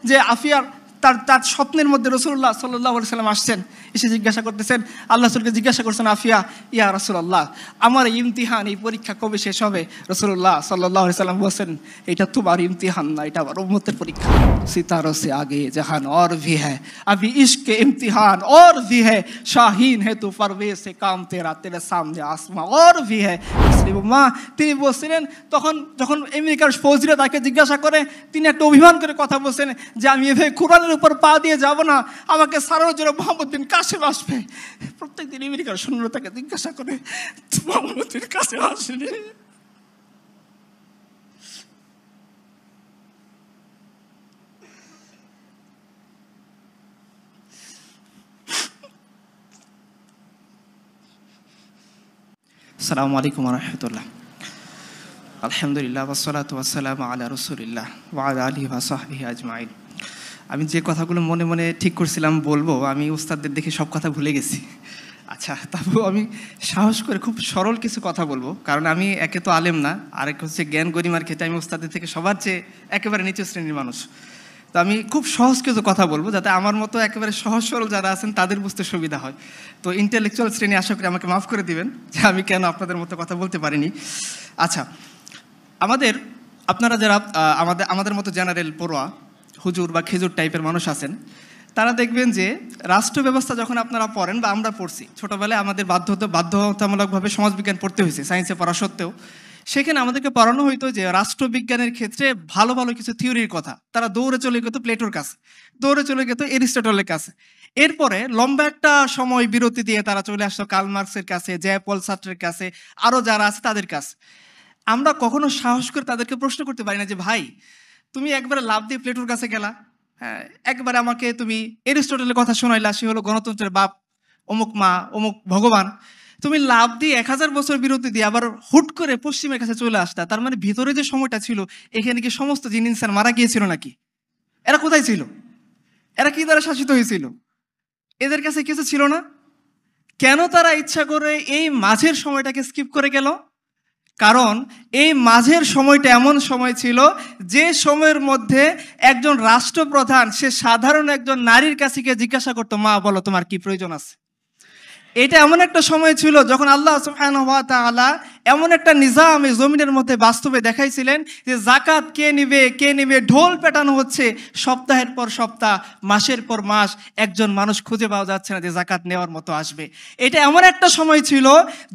যে আফিয়ার তার স্বপ্নের মধ্যে রাসূলুল্লাহ সাল্লাল্লাহু আলাইহি ওয়াসাল্লাম আসছেন, এসে জিজ্ঞাসা করতেছেন, আল্লাহ রাসূলকে জিজ্ঞাসা করছেন আফিয়া, ইয়া রাসূলুল্লাহ, আমার এই ইমতিহান, এই পরীক্ষা কবে শেষ হবে? রাসূলুল্লাহ সাল্লাল্লাহু আলাইহি ওয়াসাল্লাম বলছেন, এটা তোমার ইমতিহান না, এটা আমার উম্মতের পরীক্ষা। সিতারোं से आगे जहान और भी है, अभी इश्क के इम्तिहान और भी है, शाहीन है तू परवेज से काम तेरा, तेरे सामने आसमां और भी है। মা তিনি বলছিলেন, যখন আমেরিকার ফৌজিরা তাকে জিজ্ঞাসা করে, তিনি একটা অভিমান করে কথা বলছেন যে আমি এভাবে কোরআনের উপর পা দিয়ে যাব না, আমাকে সারানোর জন্য মোহাম্মদ বিন কাসেম আসবে। প্রত্যেকদিন আমেরিকার সৈন্যরা তাকে জিজ্ঞাসা করে, মোহাম্মদ বিন কাসেম আসেনি। আসসালামু আলাইকুম ওয়া রাহমাতুল্লাহ। আলহামদুলিল্লাহ ওয়াসসালাতু ওয়াসসালামু আলা রাসূলিল্লাহ ওয়া আলা আলিহি ওয়া সাহবিহি আজমাইন। আমি যে কথাগুলো মনে মনে ঠিক করছিলাম বলবো, আমি উস্তাদদের দেখে সব কথা ভুলে গেছি। আচ্ছা, তারপর আমি সাহস করে খুব সরল কিছু কথা বলবো, কারণ আমি একে তো আলেম না, আরেক হচ্ছে জ্ঞান গরিমার ক্ষেত্রে আমি উস্তাদদের থেকে সবার চেয়ে একেবারে নিচু শ্রেণীর মানুষ। তো আমি খুব সহজ কিছু কথা বলবো, যাতে আমার মতো একেবারে সহজ সরল যারা আছেন তাদের বুঝতে সুবিধা হয়। তো ইন্টেলেকচুয়াল শ্রেণী আশা করি আমাকে মাফ করে দিবেন যে আমি কেন আপনাদের মতো কথা বলতে পারিনি। আচ্ছা, আপনারা যারা আমাদের মতো জেনারেল পড়ুয়া হুজুর বা খেজুর টাইপের মানুষ আছেন, তারা দেখবেন যে রাষ্ট্র ব্যবস্থা যখন আপনারা পড়েন বা আমরা পড়ছি, ছোটোবেলায় আমাদের বাধ্যতামূলকভাবে সমাজবিজ্ঞান পড়তে হয়েছে সায়েন্সে পড়া সত্ত্বেও। সেখানে আমাদেরকে পড়ানো হইতো যে রাষ্ট্রবিজ্ঞানের ক্ষেত্রে ভালো ভালো কিছু থিওরির কথা। তারা দৌড়ে চলে যেত প্লেটোর কাছে, দৌড়ে চলে যেত এরিস্টটলের কাছে। এরপরে লম্বা একটা সময় বিরতি দিয়ে তারা চলে আসতো কার্ল মার্কসের কাছে, জ্যাঁ পল সার্ত্রের কাছে, আরও যারা আছে তাদের কাছে। আমরা কখনো সাহস করে তাদেরকে প্রশ্ন করতে পারি না যে ভাই, তুমি একবারে লাভ দিয়ে প্লেটোর কাছে গেলা, হ্যাঁ, একবারে আমাকে তুমি এরিস্টটলের কথা শোনাইলা, সে হলো গণতন্ত্রের বাপ, অমুক মা, অমুক ভগবান। তুমি লাভ দিয়ে 1000 বছর বিরতি দিয়ে আবার হুট করে পশ্চিমের কাছে চলে আসতা। তার মানে ভিতরে যে সময়টা ছিল, এখানে কি সমস্ত জিন ইনসান মারা গিয়েছিল নাকি? এরা কোথায় ছিল? এরা কি দ্বারা শাসিত হয়েছিল? এদের কাছে কিছু ছিল না? কেন তারা ইচ্ছা করে এই মাঝের সময়টাকে স্কিপ করে গেল? কারণ এই মাঝের সময়টা এমন সময় ছিল যে সময়ের মধ্যে একজন রাষ্ট্রপ্রধান সে সাধারণ একজন নারীর কাছে গিয়ে জিজ্ঞাসা করতো, মা বলো তোমার কি প্রয়োজন আছে। এটা এমন একটা সময় ছিল যখন আল্লাহ সুবহানাহু ওয়া তাআলা এমন একটা নিজাম এই জমিনের মধ্যে বাস্তবে দেখাইছিলেন যে জাকাত কে নিবে ঢোল পেটানো হচ্ছে, সপ্তাহের পর সপ্তাহ, মাসের পর মাস, একজন মানুষ খুঁজে পাওয়া যাচ্ছে না যে জাকাত নেওয়ার মতো আসবে। এটা এমন একটা সময় ছিল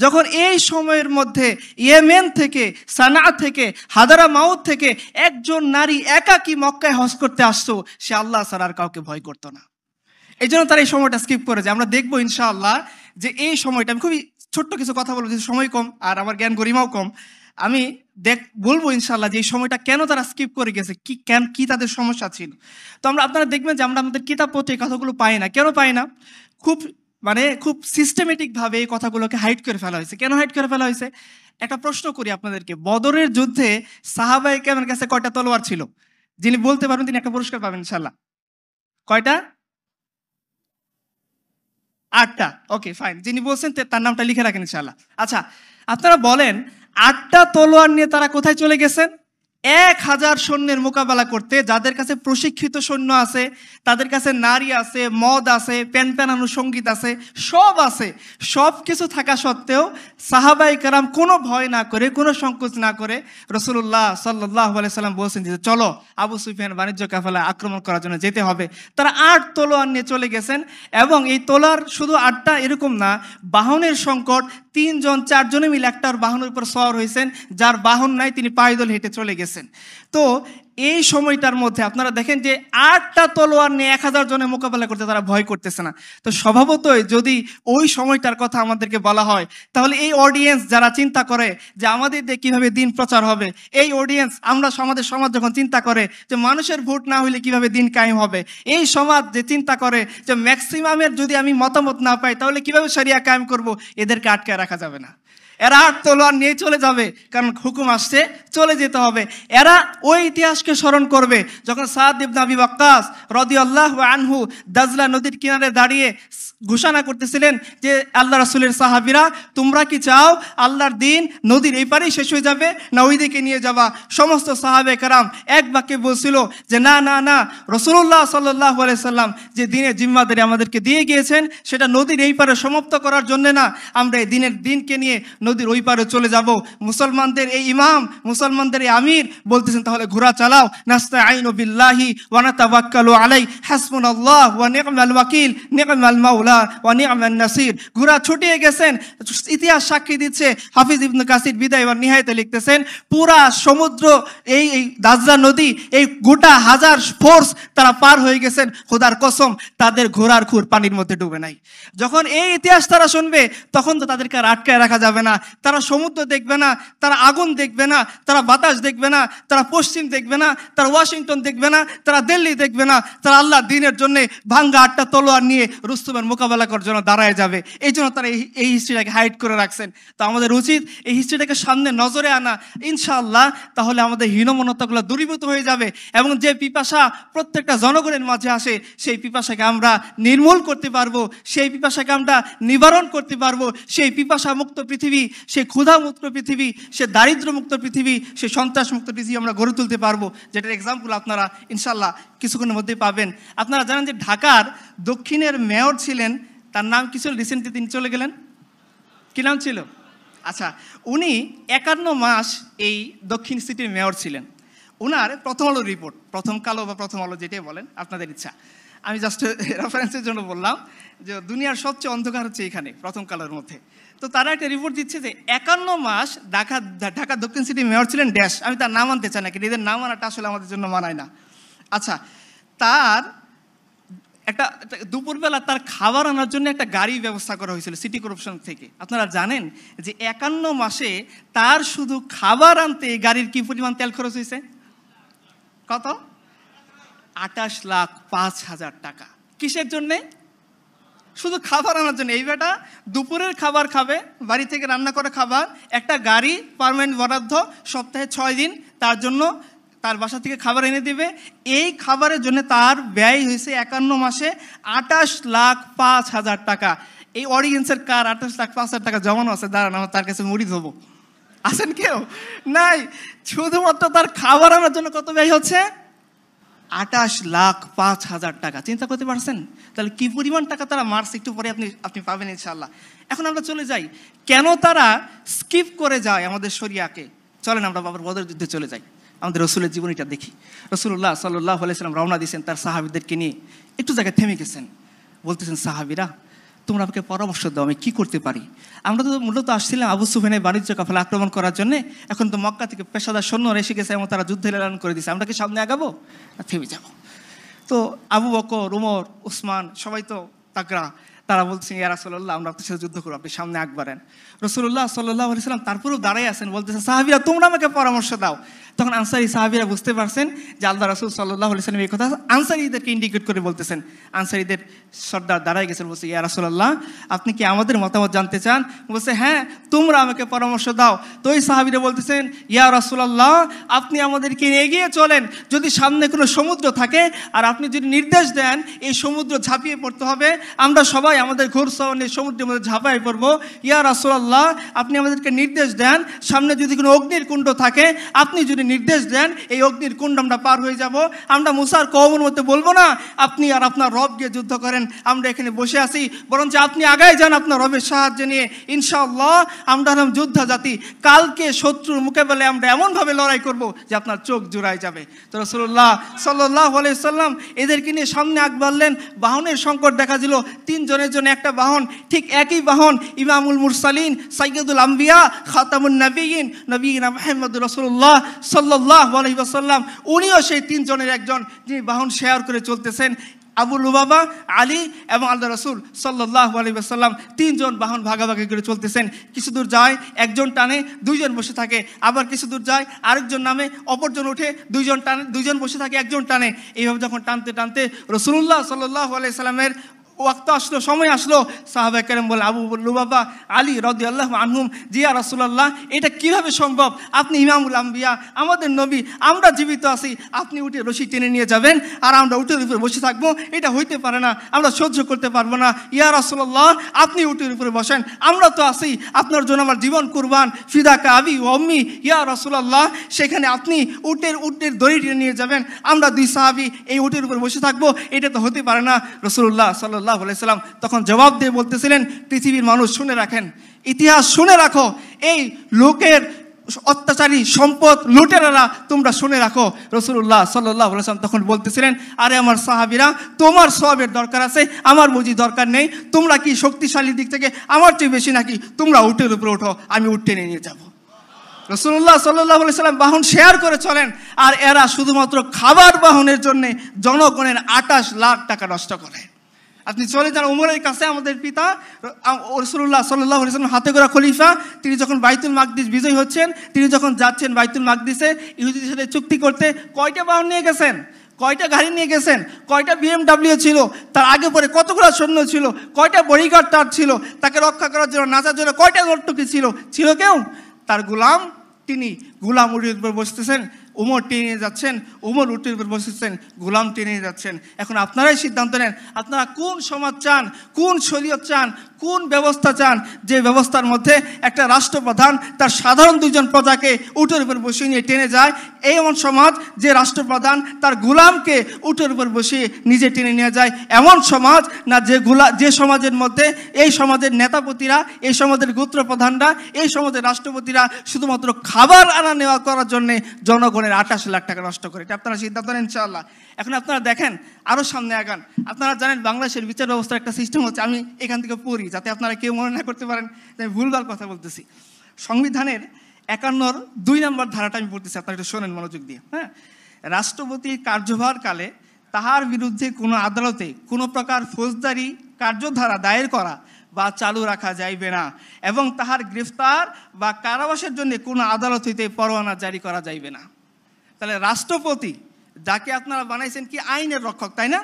যখন এই সময়ের মধ্যে ইয়েমেন থেকে, সানা থেকে, হাদারামাউত থেকে একজন নারী একাকী মক্কায় হজ করতে আসতো, সে আল্লাহ ছাড়া আর কাউকে ভয় করতো না। এই জন্য তারা এই সময়টা স্কিপ করেছে। আমরা দেখবো ইনশাআল্লাহ যে এই সময়টা, আমি খুবই ছোট্ট কিছু কথা বলবো, যে সময় কম আর আমার জ্ঞান গরিমাও কম, আমি বলবো ইনশাআল্লাহ যে এই সময়টা কেন তারা স্কিপ করে গেছে, কি তাদের সমস্যা ছিল। তো আপনারা দেখবেন যে আমরা আমাদের কিতাব পত্রে এই কথাগুলো পাই না। কেন পাই না? খুব সিস্টেমেটিকভাবে এই কথাগুলোকে হাইড করে ফেলা হয়েছে। কেন হাইড করে ফেলা হয়েছে? একটা প্রশ্ন করি আপনাদেরকে, বদরের যুদ্ধে সাহাবায়ে কেরামের কাছে কয়টা তলোয়ার ছিল? যিনি বলতে পারবেন তিনি একটা পুরস্কার পাবেন ইনশাআল্লাহ। কয়টা? 8টা। ওকে, ফাইন। যিনি বলছেন তার নামটা লিখে রাখেন ইনশাআল্লাহ। আচ্ছা, আপনারা বলেন 8টা তলোয়ার নিয়ে তারা কোথায় চলে গেছেন? 1000 সৈন্যের মোকাবেলা করতে, যাদের কাছে প্রশিক্ষিত সৈন্য আছে, তাদের কাছে নারী আছে, মদ আছে, প্যানপ্যানানো সঙ্গীত আছে, সব আছে। সব কিছু থাকা সত্ত্বেও সাহাবায়ে কেরাম কোনো ভয় না করে, কোনো সংকোচ না করে রাসূলুল্লাহ সাল্লাল্লাহু আলাইহি সাল্লাম বলছেন যে চলো আবু সুফিয়ান বাণিজ্য কাফেলা আক্রমণ করার জন্য যেতে হবে। তারা 8 তলোয়ার নিয়ে চলে গেছেন, এবং এই তলোয়ার শুধু 8টা এরকম না, বাহনের সংকট, 3 জন 4 জনে মিলে একটার বাহনের উপর সওয়ার হয়েছেন, যার বাহন নাই তিনি পায়দল হেঁটে চলে গেছেন। তো এই সময়টার মধ্যে আপনারা দেখেন যে 8টা তলোয়ার নিয়ে 1000 জনের মোকাবেলা করতে তারা ভয় করতেছে না। তো স্বভাবতই যদি ওই সময়টার কথা আমাদেরকে বলা হয়, তাহলে এই অডিয়েন্স যারা চিন্তা করে যে আমাদের দিয়ে কীভাবে দিন প্রচার হবে, এই অডিয়েন্স আমাদের সমাজ যখন চিন্তা করে যে মানুষের ভোট না হলে কিভাবে দিন কায়েম হবে, এই সমাজ যে চিন্তা করে যে ম্যাক্সিমামের যদি আমি মতামত না পাই তাহলে কিভাবে শরিয়া কায়েম করব, এদেরকে আটকে রাখা যাবে না। এরা আর তলোয়ার নিয়ে চলে যাবে, কারণ হুকুম আসছে, চলে যেতে হবে। এরা ওই ইতিহাসকে স্মরণ করবে যখন সাদ ইবনে আবি ওয়াক্কাস রাদিয়াল্লাহু আনহু দাজলা নদীর কিনারে দাঁড়িয়ে ঘোষণা করতেছিলেন যে আল্লাহ রাসূলের সাহাবীরা, তোমরা কি চাও আল্লাহর দিন নদীর এই পারেই শেষ হয়ে যাবে, না ওই দিকে নিয়ে যাবা? সমস্ত সাহাবে কেরাম এক বাক্যে বলছিল যে না না না, রাসূলুল্লাহ সাল্লাল্লাহু আলাইহি সাল্লাম যে দিনের জিম্মাদারি আমাদেরকে দিয়ে গিয়েছেন সেটা নদীর এই পারে সমাপ্ত করার জন্য না, আমরা এই দিনকে নিয়ে নদীর ওই পারে চলে যাব। মুসলমানদের এই ইমাম, মুসলমানদের এই আমির বলতেছেন তাহলে ঘোড়া চালাও, নাস্তাঈনু বিল্লাহি ওয়া নাতাওয়াক্কালু আলাইহি হাসবুনাল্লাহ ওয়া নি'মাল ওয়াকিল নি'মাল মাওলা ওয়া নি'মান নাসির। ঘোড়া ছুটিয়ে গেছেন। ইতিহাস সাক্ষী দিচ্ছে, হাফিজ ইবনে কাসির বিদায় ওয়া নিহায়াতে লিখতেছেন, পুরা সমুদ্র এই দাজলা নদী এই গোটা হাজার ফোর্স তারা পার হয়ে গেছেন, খোদার কসম তাদের ঘোড়ার খুর পানির মধ্যে ডুবে নাই। যখন এই ইতিহাস তারা শুনবে তখন তো তাদেরকে আর আটকায় রাখা যাবে না। তারা সমুদ্র দেখবে না, তারা আগুন দেখবে না, তারা বাতাস দেখবে না, তারা পশ্চিম দেখবে না, তারা ওয়াশিংটন দেখবে না, তারা দিল্লি দেখবে না, তারা আল্লাহর দ্বীনের জন্য ভাঙ্গা 8টা তলোয়ার নিয়ে রুস্তমের মোকাবেলা করার জন্য দাঁড়ায় যাবে। এই জন্য তারা এই হিস্ট্রিটাকে হাইড করে রাখছেন। তো আমাদের উচিত এই হিস্ট্রিটাকে সামনে নজরে আনা, ইনশাআল্লাহ। তাহলে আমাদের হীনমন্যতাগুলো দূরীভূত হয়ে যাবে এবং যে পিপাসা প্রত্যেকটা জনগণের মাঝে আসে সেই পিপাসাকে আমরা নির্মূল করতে পারবো, সেই পিপাসাকে আমরা নিবারণ করতে পারবো। সেই পিপাসা মুক্ত পৃথিবী, সেই ক্ষুধা মুক্ত পৃথিবী, সে দারিদ্র মুক্ত পৃথিবী, সেই সন্ত্রাস মুক্ত পৃথিবী আমরা গড়ে তুলতে পারবো, যেটার এক্সাম্পল আপনারা ইনশাআল্লাহ কিছুক্ষণের মধ্যেই পাবেন। আপনারা জানেন যে ঢাকার দক্ষিণের মেয়র ছিলেন, তার নাম কি ছিল? রিসেন্টলি তিনি চলে গেলেন, কি নাম ছিল? আচ্ছা, উনি 51 মাস এই দক্ষিণ সিটির মেয়র ছিলেন। ওনার প্রথম আলো রিপোর্ট, প্রথম কালো বা প্রথম আলো যেটাই বলেন আপনাদের ইচ্ছা, আমি জাস্ট রেফারেন্সের জন্য বললাম যে দুনিয়ার সবচেয়ে অন্ধকার হচ্ছে এখানে প্রথম কালোর মধ্যে। তো তারা একটা রিপোর্ট দিচ্ছে যে 51 মাস ঢাকা দক্ষিণ সিটি মেয়র ছিলেন ড্যাশ, আমি তার নাম আনতে চাই না, কিন্তু এদের নাম আনাটা আসলে আমাদের জন্য মানায় না। আচ্ছা, তার একটা দুপুরবেলা তার খাবার আনার জন্য একটা গাড়ি ব্যবস্থা করা হয়েছিল সিটি কর্পোরেশন থেকে। আপনারা জানেন যে 51 মাসে তার শুধু খাবার আনতে গাড়ির কি পরিমাণ তেল খরচ হয়েছে? কত? 28,05,000 টাকা। কিসের জন্যে? শুধু খাবার আনার জন্য। এই বেটা দুপুরের খাবার খাবে, বাড়ি থেকে রান্না করে খাবার, একটা গাড়ি পার্মানেন্ট বরাদ্দ, সপ্তাহে 6 দিন তার জন্য তার বাসা থেকে খাবার এনে দেবে। এই খাবারের জন্য তার ব্যয় হয়েছে 51 মাসে 28,05,000 টাকা। এই অডিয়েন্সের কার 28,05,000 টাকা জমানো আছে? দাঁড়ান, আমার তার কাছে মুড়ি ধোবো। আছেন কেউ? নাই। শুধুমাত্র তার খাবার আনার জন্য কত ব্যয় হচ্ছে? 28,05,000 টাকা। চিন্তা করতে পারছেন? তাহলে কি পরিমাণ টাকা তারা মারছে, একটু পরে আপনি পাবেন ইনশাআল্লাহ। এখন আমরা চলে যাই, কেন তারা স্কিপ করে যায় আমাদের শরিয়াকে। চলেন আমরা বাবার বদর যুদ্ধে চলে যাই, আমাদের রসুলের জীবনীটা দেখি। রাসূলুল্লাহ সাল্লাল্লাহু আলাইহি সাল্লাম রওনা দিয়েছেন তার সাহাবীদেরকে নিয়ে, একটু জায়গায় থেমে গেছেন, বলতেছেন সাহাবীরা তোমরা আমাকে পরামর্শ দাও, আমি কি করতে পারি? আমরা তো মূলত আসছিলাম আবু সুফিয়ানের বাণিজ্য কাফেলা আক্রমণ করার জন্য, এখন তো মক্কা থেকে পেশাদার সৈন্য এসে গেছে এবং তারা যুদ্ধের এলান করে দিয়েছে, আমরা কি সামনে আগাবো না থেমে যাবো? তো আবু বকর, উমর, উসমান সবাই তো তাগড়া, তারা বলছেন ইয়া রাসূলুল্লাহ আমরা আপনার সাথে যুদ্ধ করবো, আপনি সামনে আগবাড়েন। রাসূলুল্লাহ সাল্লাল্লাহু আলাইহি সাল্লাম তারপরেও দাঁড়াই আছেন, বলতেছেন সাহাবীরা তোমরা আমাকে পরামর্শ দাও। তখন আনসারী সাহাবীরা বুঝতে পারছেন যে আল্লাহ রাসূল সাল্লাল্লাহু আলাইহি সাল্লাম এই কথা আনসারীদেরকে ইন্ডিকেট করে বলতেছেন। আনসারীদের সর্দার দাঁড়াই গেছেন, বলছে ইয়া রাসূলুল্লাহ আপনি কি আমাদের মতামত জানতে চান? বলছে হ্যাঁ, তোমরা আমাকে পরামর্শ দাও। তো ওই সাহাবীরা বলতেছেন ইয়া রাসূলুল্লাহ আপনি আমাদেরকে এগিয়ে চলেন, যদি সামনে কোনো সমুদ্র থাকে আর আপনি যদি নির্দেশ দেন এই সমুদ্র ঝাঁপিয়ে পড়তে হবে, আমরা সবাই আমাদের ঘোড়সওয়ার নিয়ে সমুদ্রের মধ্যে ঝাঁপাই পড়বো। ইয়া রাসূলুল্লাহ আপনি আমাদেরকে নির্দেশ দেন, সামনে যদি কোনো অগ্নির কুণ্ড থাকে আপনি যদি নির্দেশ দেন এই অগ্নির কুণ্ড আমরা পার হয়ে যাব। আমরা মুসার কওমের মধ্যে বলবো না আপনি আর আপনার রব গিয়ে যুদ্ধ করেন, আমরা এখানে বসে আছি, বরঞ্চ আপনি আগায় যান আপনার রবের সাহায্য নিয়ে, ইনশাআল্লাহ আমরা হলাম যোদ্ধা জাতি, কালকে শত্রুর মোকাবেলায় আমরা এমনভাবে লড়াই করব যে আপনার চোখ জুড়ায় যাবে। তো রাসূলুল্লাহ সাল্লাল্লাহু আলাইহি সাল্লাম এদেরকে নিয়ে সামনে আগবাড়লেন। বাহনের সংকট দেখা দিল, 3 জনের জন্য একটা বাহন, ঠিক একই বাহন ইমামুল মুরসালিন সাইয়্যিদুল আম্বিয়া খাতামুন নবিয়্যিন নবিয়িনা মুহাম্মদুর রাসূলুল্লাহ সাল্লাল্লাহু আলাইহি ওয়াসাল্লাম, উনিও সেই 3 জনের একজন যিনি বাহন শেয়ার করে চলতেছেন। আবু লুবাবা, আলী এবং আল্লাহ রাসূল সাল্লাল্লাহু আলাইহি ওয়াসাল্লাম 3 জন বাহন ভাগাভাগি করে চলতেছেন। কিছু দূর যায় একজন টানে, 2 জন বসে থাকে, আবার কিছু দূর যায় আরেকজন নামে, অপরজন ওঠে, 2 জন টানে, 2 জন বসে থাকে, একজন টানে। এইভাবে যখন টানতে টানতে রাসূলুল্লাহ সাল্লাল্লাহু আলাইহি সাল্লামের ওয়াক্ত আসলো, সময় আসলো, সাহাবায়ে কেরাম বলে আবু লুবাবা আলী রাদিয়াল্লাহু আনহুম, জি ইয়া রাসূলুল্লাহ, এটা কিভাবে সম্ভব? আপনি ইমামুল আম্বিয়া, আমাদের নবী, আমরা জীবিত আছি, আপনি উঠে রশি টেনে নিয়ে যাবেন আর আমরা উটের উপরে বসে থাকবো? এটা হইতে পারে না, আমরা সহ্য করতে পারবো না। ইয়া রাসূলুল্লাহ, আপনি উটের উপরে বসেন, আমরা তো আছি, আপনার জন্য আমার জীবন কুরবান, ফিদাকা আবি ওয়া উম্মি। ইয়া রাসূলুল্লাহ, সেখানে আপনি উটের দড়ি টেনে নিয়ে যাবেন, আমরা দুই সাহাবী এই উটের উপরে বসে থাকবো? এটা তো হতে পারে না। রাসূলুল্লাহ সাল্লাল্লাহু আলাইহি সাল্লাম তখন জবাব দিয়ে বলতেছিলেন, পৃথিবীর মানুষ শুনে রাখেন, ইতিহাস শুনে রাখো, এই লোকের অত্যাচারী সম্পদ লুটেরারা তোমরা শুনে রাখো। রাসূলুল্লাহ সাল্লাল্লাহু আলাইহি সাল্লাম তখন বলতেছিলেন, আরে আমার সাহাবীরা, তোমার সওয়াবের দরকার আছে, আমার বুঝি দরকার নেই? তোমরা কি শক্তিশালী দিক থেকে আমার চেয়ে বেশি নাকি? তোমরা উটের উপরে ওঠো, আমি উট টেনে নিয়ে যাবো। রাসূলুল্লাহ সাল্লাল্লাহু আলাইহি সাল্লাম বাহন শেয়ার করে চলেন, আর এরা শুধুমাত্র খাবার বাহনের জন্য জনগণের 28 লাখ টাকা নষ্ট করে। আপনি চলে যান উমরের কাছে, আমাদের পিতা রাসূলুল্লাহ সাল্লাল্লাহু আলাইহি সাল্লাম হাতে গড়া খলিফা, তিনি যখন বাইতুল মাকদিস বিজয় হচ্ছেন, তিনি যখন যাচ্ছেন বাইতুল মাকদিসে ইহুদিদের সাথে চুক্তি করতে, কয়টা বাহন নিয়ে গেছেন? কয়টা গাড়ি নিয়ে গেছেন? কয়টা BMW ছিল? তার আগে পরে কতগুলো সৈন্য ছিল? কয়টা বডিগার্ড তার ছিল? তাকে রক্ষা করার জন্য, নাচার জন্য কয়টা নর্তকী ছিল? ছিল কেউ? তার গোলাম, তিনি গোলাম উটের উপর বসতেছেন, উমর টেনে নিয়ে যাচ্ছেন, উমর উটের উপর বসেছেন, গোলাম টেনে নিয়ে যাচ্ছেন। এখন আপনারাই সিদ্ধান্ত নেন, আপনারা কোন সমাজ চান, কোন শরীয়ত চান, কোন ব্যবস্থা চান, যে ব্যবস্থার মধ্যে একটা রাষ্ট্রপ্রধান তার সাধারণ দুইজন প্রজাকে উটের উপর বসিয়ে নিয়ে টেনে যায়, এই এমন সমাজ যে রাষ্ট্রপ্রধান তার গোলামকে উটের উপর বসিয়ে নিজে টেনে নিয়ে যায়, এমন সমাজ না যে সমাজের মধ্যে এই সমাজের নেতাপতিরা, এই সমাজের গোত্রপ্রধানরা, এই সমাজের রাষ্ট্রপতিরা শুধুমাত্র খাবার আনা নেওয়া করার জন্যে জনগণের 28 লাখ টাকা নষ্ট করে? এটা আপনারা সিদ্ধান্ত নেন ইনশাআল্লাহ। এখন আপনারা দেখেন, আরও সামনে আগান। আপনারা জানেন বাংলাদেশের বিচার ব্যবস্থার একটা সিস্টেম হচ্ছে, আমি এখান থেকে পড়ি যাতে আপনারা কেউ মনে না করতে পারেন যে আমি ভুলভাল কথা বলতেছি। সংবিধানের 51 2 নম্বর ধারাটা আমি পড়তেছি, আপনারা একটু শোনেন মনোযোগ দিয়ে। হ্যাঁ, রাষ্ট্রপতির কার্যভারকালে তাহার বিরুদ্ধে কোনো আদালতে কোনো প্রকার ফৌজদারি কার্যধারা দায়ের করা বা চালু রাখা যাইবে না, এবং তাহার গ্রেফতার বা কারাবাসের জন্য কোনো আদালত হইতে পরোয়ানা জারি করা যাইবে না। তাহলে রাষ্ট্রপতি, যাকে আপনারা বানাইছেন কি আইনের রক্ষক, তাই না?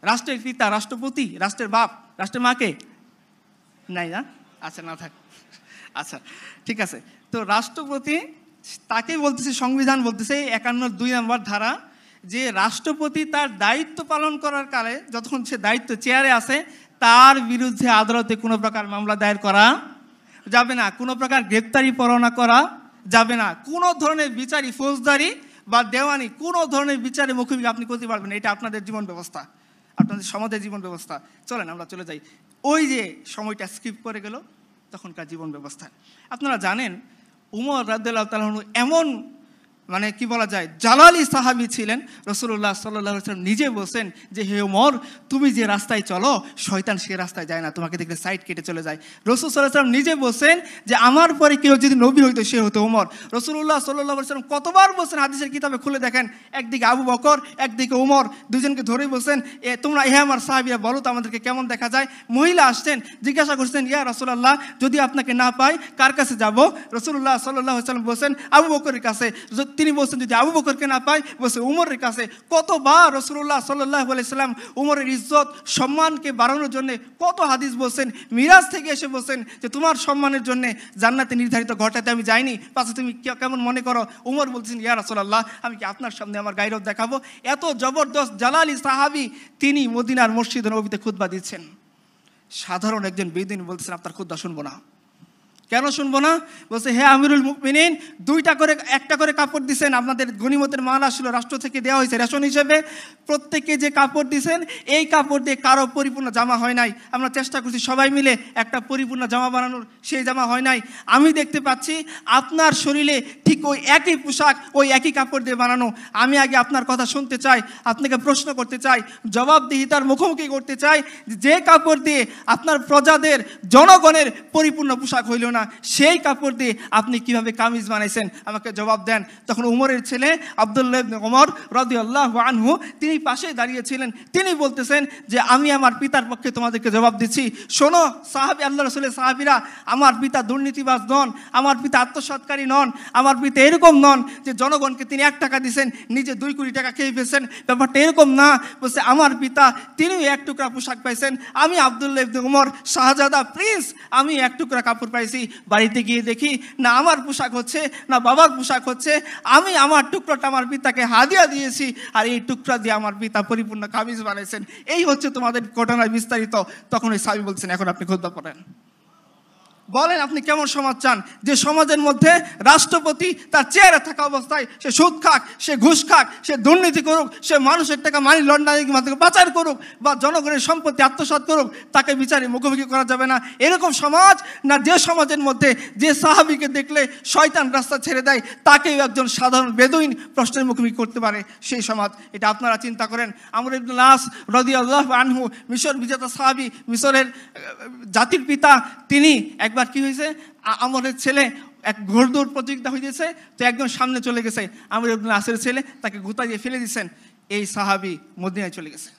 রাষ্ট্রের পিতা রাষ্ট্রপতি, রাষ্ট্রের বাপ, রাষ্ট্রের মাকে নাই না? আচ্ছা, না থাক, আচ্ছা ঠিক আছে। তো রাষ্ট্রপতি, তাকে বলতেছে, সংবিধান বলতেছে 51 2 নম্বর ধারা, যে রাষ্ট্রপতি তার দায়িত্ব পালন করার কালে, যতক্ষণ সে দায়িত্ব চেয়ারে আসে, তার বিরুদ্ধে আদালতে কোনো প্রকার মামলা দায়ের করা যাবে না, কোনো প্রকার গ্রেপ্তারি পরোয়ানা করা যাবে না, কোনো ধরনের বিচারি, ফৌজদারি বা দেওয়ানি, কোনো ধরনের বিচারে মুখোমুখি আপনি করতে পারবেন না। এটা আপনাদের জীবন ব্যবস্থা, আপনাদের সমাজের জীবন ব্যবস্থা। চলেন আমরা চলে যাই, ওই যে সময়টা স্কিপ করে গেল তখনকার জীবন ব্যবস্থা। আপনারা জানেন উমর রাদিয়াল্লাহু তাআলা আনহু এমন, মানে কি বলা যায়, জালালি সাহাবী ছিলেন। রাসূলুল্লাহ সাল্লাল্লাহু আলাইহি ওয়াসাল্লাম নিজে বলছেন যে, হে ওমর, তুমি যে রাস্তায় চলো শয়তান সে রাস্তায় যায় না, তোমাকে দেখলে সাইড কেটে চলে যায়। রাসূল সাল্লাল্লাহু আলাইহি ওয়াসাল্লাম নিজে বলছেন যে আমার পরে কেউ যদি নবী হইতো সে হতো ওমর। রাসূলুল্লাহ সাল্লাল্লাহু আলাইহি ওয়াসাল্লাম কতবার বলছেন, হাদিসের কিতাবে খুলে দেখেন, একদিকে আবু বকর, একদিকে ওমর, দুজনকে ধরেই বলছেন, তোমরা হে আমার সাহাবীরা বলো তো আমাদেরকে কেমন দেখা যায়। মহিলা আসছেন, জিজ্ঞাসা করছেন, ইয়া রাসূলুল্লাহ, যদি আপনাকে না পাই কার কাছে যাব? রাসূলুল্লাহ সাল্লাল্লাহু আলাইহি ওয়াসাল্লাম বলছেন আবু বকরের কাছে। তিনি বলছেন যদি আবু বকরকে না পাই, বলছে উমরের কাছে। কতবার রাসূলুল্লাহ সাল্লাল্লাহু আলাইহি ওয়াসাল্লাম উমরের ইজ্জত সম্মানকে বাড়ানোর জন্য কত হাদিস বলছেন, মিরাজ থেকে এসে বলছেন যে তোমার সম্মানের জন্য জান্নাতে নির্ধারিত ঘরটাতে আমি যাইনি, পাশে তুমি কেমন মনে করো? উমর বলছেন, ইয়া রাসূলুল্লাহ, আমি কি আপনার সামনে আমার গায়রত দেখাবো? এত জবরদস্ত জালালি সাহাবী, তিনি মদিনার মসজিদ নববীতে খুতবা দিচ্ছেন। সাধারণ একজন বেদুইন বলছেন আপনার খুতবা শুনবো না। কেন শুনবো না? বলছে, হে আমিরুল মুমিনিন, একটা করে কাপড় দিছেন, আপনাদের গনিমতের মাল আসলো, রাষ্ট্র থেকে দেওয়া হয়েছে রেশন হিসেবে, প্রত্যেককে যে কাপড় দিছেন এই কাপড় দিয়ে কারো পরিপূর্ণ জামা হয় নাই। আমরা চেষ্টা করছি সবাই মিলে একটা পরিপূর্ণ জামা বানানোর, সেই জামা হয় নাই। আমি দেখতে পাচ্ছি আপনার শরীরে ঠিক ওই একই পোশাক, ওই একই কাপড় দিয়ে বানানো। আমি আগে আপনার কথা শুনতে চাই, আপনাকে প্রশ্ন করতে চাই, জবাবদিহিতার মুখোমুখি করতে চাই, যে কাপড় দিয়ে আপনার প্রজাদের, জনগণের পরিপূর্ণ পোশাক হইল না, সেই কাপড় দিয়ে আপনি কিভাবে কামিজ বানাইছেন আমাকে জবাব দেন। তখন উমরের ছেলে আব্দুল্লাহ ইবনে ওমর রাদিয়াল্লাহু আনহু তিনি পাশে দাঁড়িয়েছিলেন, তিনি বলতেছেন যে আমি আমার পিতার পক্ষে তোমাদেরকে জবাব দিচ্ছি। শোনো সাহাবী, আল্লাহ রাসূলের সাহাবীরা, আমার পিতা দুর্নীতিবাজ নন, আমার পিতা আত্মসৎকারী নন, আমার পিতা এরকম নন যে জনগণকে তিনি 1 টাকা দিয়েছেন নিজে 2 কোটি টাকা খেয়ে ফেলছেন, ব্যাপারটা এরকম না। বলছে আমার পিতা তিনিও 1 টুকরা পোশাক পাইছেন, আমি আব্দুল্লাহ ইবনে ওমর শাহজাদা প্রিন্স আমি 1 টুকরা কাপড় পাইছি। বাড়িতে গিয়ে দেখি না আমার পোশাক হচ্ছে না বাবার পোশাক হচ্ছে, আমি আমার টুকরাটা আমার পিতাকে হাদিয়া দিয়েছি, আর এই টুকরা দিয়ে আমার পিতা পরিপূর্ণ কামিজ বানাইছেন। এই হচ্ছে তোমাদের ঘটনায় বিস্তারিত। তখন ওই সাহাবী বলছেন এখন আপনি খুতবা পড়েন, বলেন আপনি কেমন সমাজ চান, যে সমাজের মধ্যে রাষ্ট্রপতি তার চেয়ারে থাকা অবস্থায় সে সুদ খাক, সে ঘুষ খাক, সে দুর্নীতি করুক, সে মানুষের টাকা মানি লন্ডারিং মাধ্যমে পাচার করুক বা জনগণের সম্পত্তি আত্মসাৎ করুক, তাকে বিচারে মুখোমুখি করা যাবে না, এরকম সমাজ? না যে সমাজের মধ্যে যে সাহাবীকে দেখলে শয়তান রাস্তা ছেড়ে দেয় তাকেও একজন সাধারণ বেদুইন প্রশ্নের মুখোমুখি করতে পারে, সেই সমাজ? এটা আপনারা চিন্তা করেন। আমর ইবনে আস রাদিয়াল্লাহু আনহু মিশর বিজেতা সাহাবী, মিশরের জাতির পিতা, তিনি একবার কি হয়েছে, আমরের ছেলে এক ঘোড়দৌড় প্রতিযোগিতা হয়েছে, তো একজন সামনে চলে গেছে, আমর ইবনে আসের ছেলে তাকে গুতা দিয়ে ফেলে দিয়েছেন। এই সাহাবী মদিনায় চলে গেছে,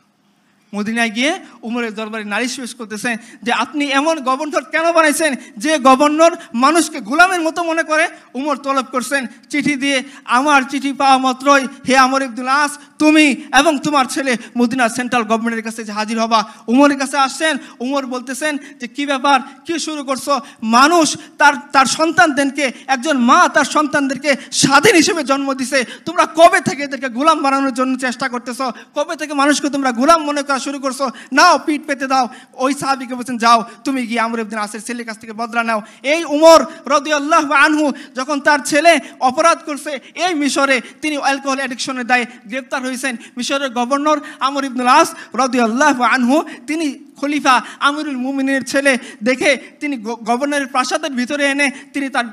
মদিনায় গিয়ে উমরের দরবারে নালিশ পেশ করতেছে যে আপনি এমন গভর্নর কেন বানাইছেন যে গভর্নর মানুষকে গোলামের মতো মনে করে। উমর তলব করছেন চিঠি দিয়ে, আমার চিঠি পাওয়া মাত্রই হে আমর ইবনে আস তুমি এবং তোমার ছেলে মদিনা সেন্ট্রাল গভর্নমেন্টের কাছে হাজির হবা। উমরের কাছে আসছেন, উমর বলতেছেন যে কি ব্যাপার, কি শুরু করছো? মানুষ তার সন্তানদেরকে, একজন মা তার সন্তানদেরকে স্বাধীন হিসেবে জন্ম দিছে, তোমরা কবে থেকে এদেরকে গোলাম বানানোর জন্য চেষ্টা করতেছো? কবে থেকে মানুষকে তোমরা গোলাম মনে করা শুরু করছো? নাও পিঠ পেতে দাও। ওই সাহাবীকে বলছেন যাও তুমি গিয়ে আমর ইবনে আসের ছেলের কাছ থেকে বদলা নাও। এই উমর রাদিয়াল্লাহু আনহু যখন তার ছেলে অপরাধ করছে এই মিশরে, তিনি অ্যালকোহল অ্যাডিকশনের দায়ে গ্রেফতার হয়েছেন। মিশরের গভর্নর আমর ইবনে আস রাদিয়াল্লাহু আনহু তিনি খলিফা আমিরুল মুমিনের ছেলে দেখে তিনি গভর্নরের প্রাসাদের ভিতরে এনে তিনি তার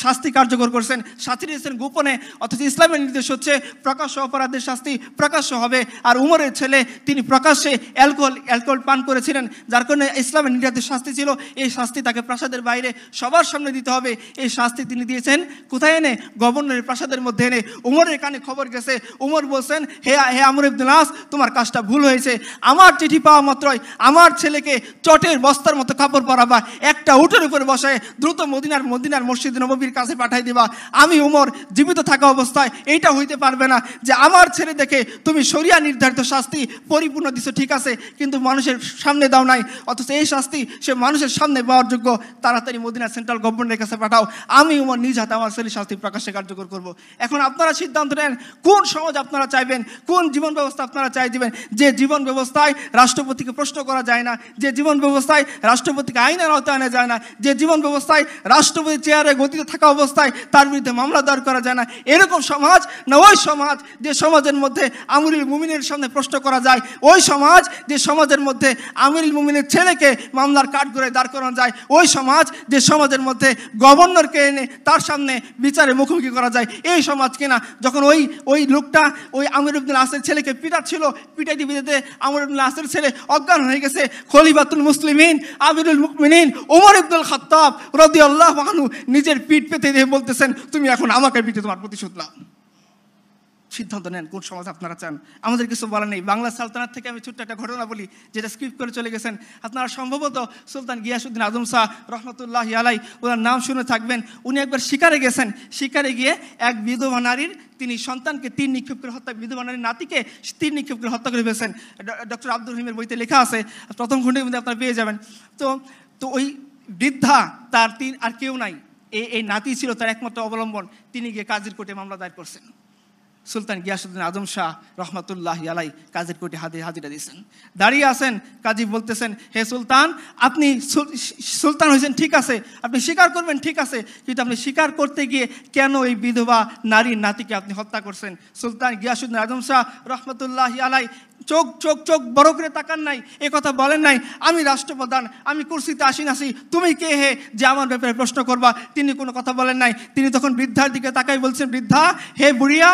শাস্তি কার্যকর করছেন, শাস্তি দিয়েছেন গোপনে। অথচ ইসলামের নির্দেশ হচ্ছে প্রকাশ্য অপরাধের শাস্তি প্রকাশ্য হবে, আর উমরের ছেলে তিনি প্রকাশ্যে অ্যালকোহল পান করেছিলেন, যার কারণে ইসলামের নির্দেশ শাস্তি ছিল এই শাস্তি তাকে প্রাসাদের বাইরে সবার সামনে দিতে হবে। এই শাস্তি তিনি দিয়েছেন কোথায় এনে? গভর্নরের প্রাসাদের মধ্যে এনে। উমরের কানে খবর গেছে, উমর বলছেন হে আমর ইবনে আস তোমার কাজটা ভুল হয়েছে, আমার চিঠি পাওয়া মাত্রই আমার ছেলেকে চটের বস্তার মতো কাপড় পরাবা, একটা উটের উপরে বসায় দ্রুত মদিনার মসজিদ নববীর কাছে পাঠাই দিবা। আমি উমর জীবিত থাকা অবস্থায় এইটা হইতে পারবে না যে আমার ছেলে দেখে তুমি শরিয়া নির্ধারিত শাস্তি পরিপূর্ণ দিছো, ঠিক আছে, কিন্তু মানুষের সামনে দাও নাই, অথচ এই শাস্তি সে মানুষের সামনে পাওয়ার যোগ্য, তাড়াতাড়ি মদিনা সেন্ট্রাল গভর্নমেন্টের কাছে পাঠাও, আমি উমর নিজ হাতে আমার ছেলের শাস্তি প্রকাশ্যে কার্যকর করব। এখন আপনারা সিদ্ধান্ত নেন কোন সমাজ আপনারা চাইবেন, কোন জীবন ব্যবস্থা আপনারা চাই দিবেন, যে জীবন ব্যবস্থায় রাষ্ট্রপতিকে প্রশ্ন করা যায় না, যে জীবন ব্যবস্থায় রাষ্ট্রপতিকে আইনের আওতায় আনা যায় না, যে জীবন ব্যবস্থায় রাষ্ট্রপতি চেয়ারে গতিতে থাকা অবস্থায় তার বিরুদ্ধে মামলা দায়ের করা যায় না, এরকম সমাজ? না ওই সমাজ যে সমাজের মধ্যে আমিরুল মুমিনের সামনে প্রশ্ন করা যায়, ওই সমাজ যে সমাজের মধ্যে আমিরুল মুমিনের ছেলেকে মামলার কাঠগড়ায় দাঁড় করানো যায়, ওই সমাজ যে সমাজের মধ্যে গভর্নরকে এনে তার সামনে বিচারে মুখোমুখি করা যায়, এই সমাজ কিনা? যখন ওই লোকটা ওই আমর ইবনে আসের ছেলেকে পিটাচ্ছিল, পিটাইতে পিটাইতে আমর ইবনে আসের ছেলে অজ্ঞান হয়ে গেছে, খলিফাতুল মুসলিমিন আমিরুল মুমিনিন ওমর ইবনুল খাত্তাব রাদিয়াল্লাহু আনহু নিজের পিঠ পেতে দিয়ে বলতেছেন তুমি এখন আমাকে পিঠে তোমার প্রতিশোধ নাও। সিদ্ধান্ত নেন কোন সমাজ আপনারা চান। আমাদের কিছু বলার নেই। বাংলা সালতানাত থেকে আমি ছোট্ট একটা ঘটনা বলি, যেটা স্ক্রিপ্ট করে চলে গেছেন আপনারা, সম্ভবত সুলতান গিয়াসউদ্দিন আজম শাহ রহমতুল্লাহি আলাই, ওনার নাম শুনে থাকবেন। উনি একবার শিকারে গেছেন, শিকারে গিয়ে এক বিধবা নারীর তিনি সন্তানকে তীর নিক্ষেপ করে হত্যা, বিধবা নারীর নাতিকে তীর নিক্ষেপ করে হত্যা করে ফেলেছেন। ডক্টর আব্দুর রহিমের বইতে লেখা আছে, প্রথম খণ্ডের মধ্যে আপনারা পেয়ে যাবেন। তো ওই বৃদ্ধা, তার আর কেউ নাই, এই নাতি ছিল তার একমাত্র অবলম্বন, তিনি গিয়ে কাজীর কোর্টে মামলা দায়ের করছেন। সুলতান গিয়াসউদ্দিন আজম শাহ রহমতুল্লাহি আলাই কাজীর কোর্টে হাজিরা দিয়েছেন, দাঁড়িয়ে আছেন। কাজী বলতেছেন হে সুলতান, আপনি সুলতান হয়েছেন ঠিক আছে, আপনি স্বীকার করবেন ঠিক আছে, কিন্তু আপনি স্বীকার করতে গিয়ে কেন এই বিধবা নারীর নাতিকে আপনি হত্যা করছেন? সুলতান গিয়াসউদ্দিন আজম শাহ রহমতুল্লাহি আলাই চোখ চোখ চোখ বড় করে তাকান নাই, এ কথা বলেন নাই আমি রাষ্ট্রপ্রধান, আমি কুরসিতে আসীন আছি, তুমি কে হে যে আমার ব্যাপারে প্রশ্ন করবা। তিনি কোনো কথা বলেন নাই। তিনি তখন বৃদ্ধার দিকে তাকাই বলছেন, বৃদ্ধা হে বুড়িয়া,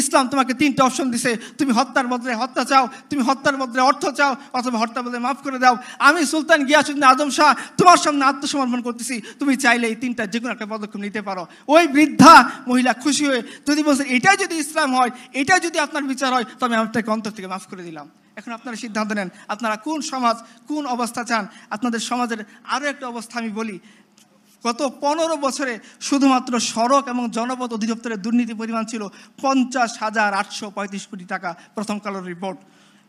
ইসলাম তোমাকে 3টে অপশন দিছে, তুমি হত্যার বদলে হত্যা চাও, তুমি হত্যার বদলে অর্থ চাও, অথবা হত্যা বদলে মাফ করে দাও। আমি সুলতান গিয়াসউদ্দিন আজম শাহ তোমার সামনে আত্মসমর্পণ করতেছি, তুমি চাইলে এই 3টার যে কোনো একটা পদক্ষেপ নিতে পারো। ওই বৃদ্ধা মহিলা খুশি হয়ে যদি বলছেন এটাই যদি ইসলাম হয়, এটাই যদি আপনার বিচার হয়, তবে আমি আপনাকে অন্তর থেকে মাফ করে দিলাম। এখন আপনারা সিদ্ধান্ত নেন, আপনারা কোন সমাজ, কোন অবস্থা চান। আপনাদের সমাজের আরও একটা অবস্থা আমি বলি, গত 15 বছরে শুধুমাত্র সড়ক এবং জনপথ অধিদপ্তরের দুর্নীতি পরিমাণ ছিল 50,835 কোটি টাকা, প্রথম কালোর রিপোর্ট।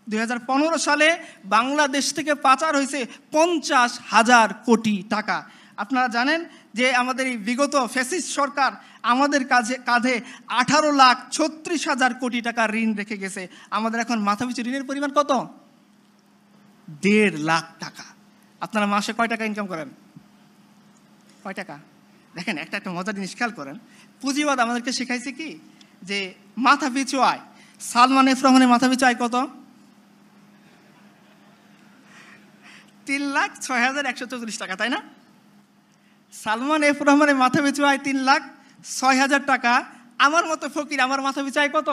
2015 সালে বাংলাদেশ থেকে পাচার হয়েছে 50,000 কোটি টাকা। আপনারা জানেন যে আমাদের এই বিগত ফ্যাসিস্ট সরকার আমাদের কাঁধে 18,36,000 কোটি টাকা ঋণ রেখে গেছে। আমাদের এখন মাথাপিছু ঋণের পরিমাণ কত? 1.5 লাখ টাকা। আপনারা মাসে কয় টাকা ইনকাম করেন? কয় টাকা? দেখেন, একটা মজার জিনিস খেয়াল করেন। পুঁজিবাদ আমাদেরকে শেখাইছে কি, যে মাথাপিছু আয়। সালমান এফ রহমানের মাথাপিছু আয় কত? 3,06,144 টাকা, তাই না? সালমান এফ রহমানের মাথাপিছু আয় 3,06,000 টাকা। আমার মতো ফকির, আমার মাথাপিছু আয় কত?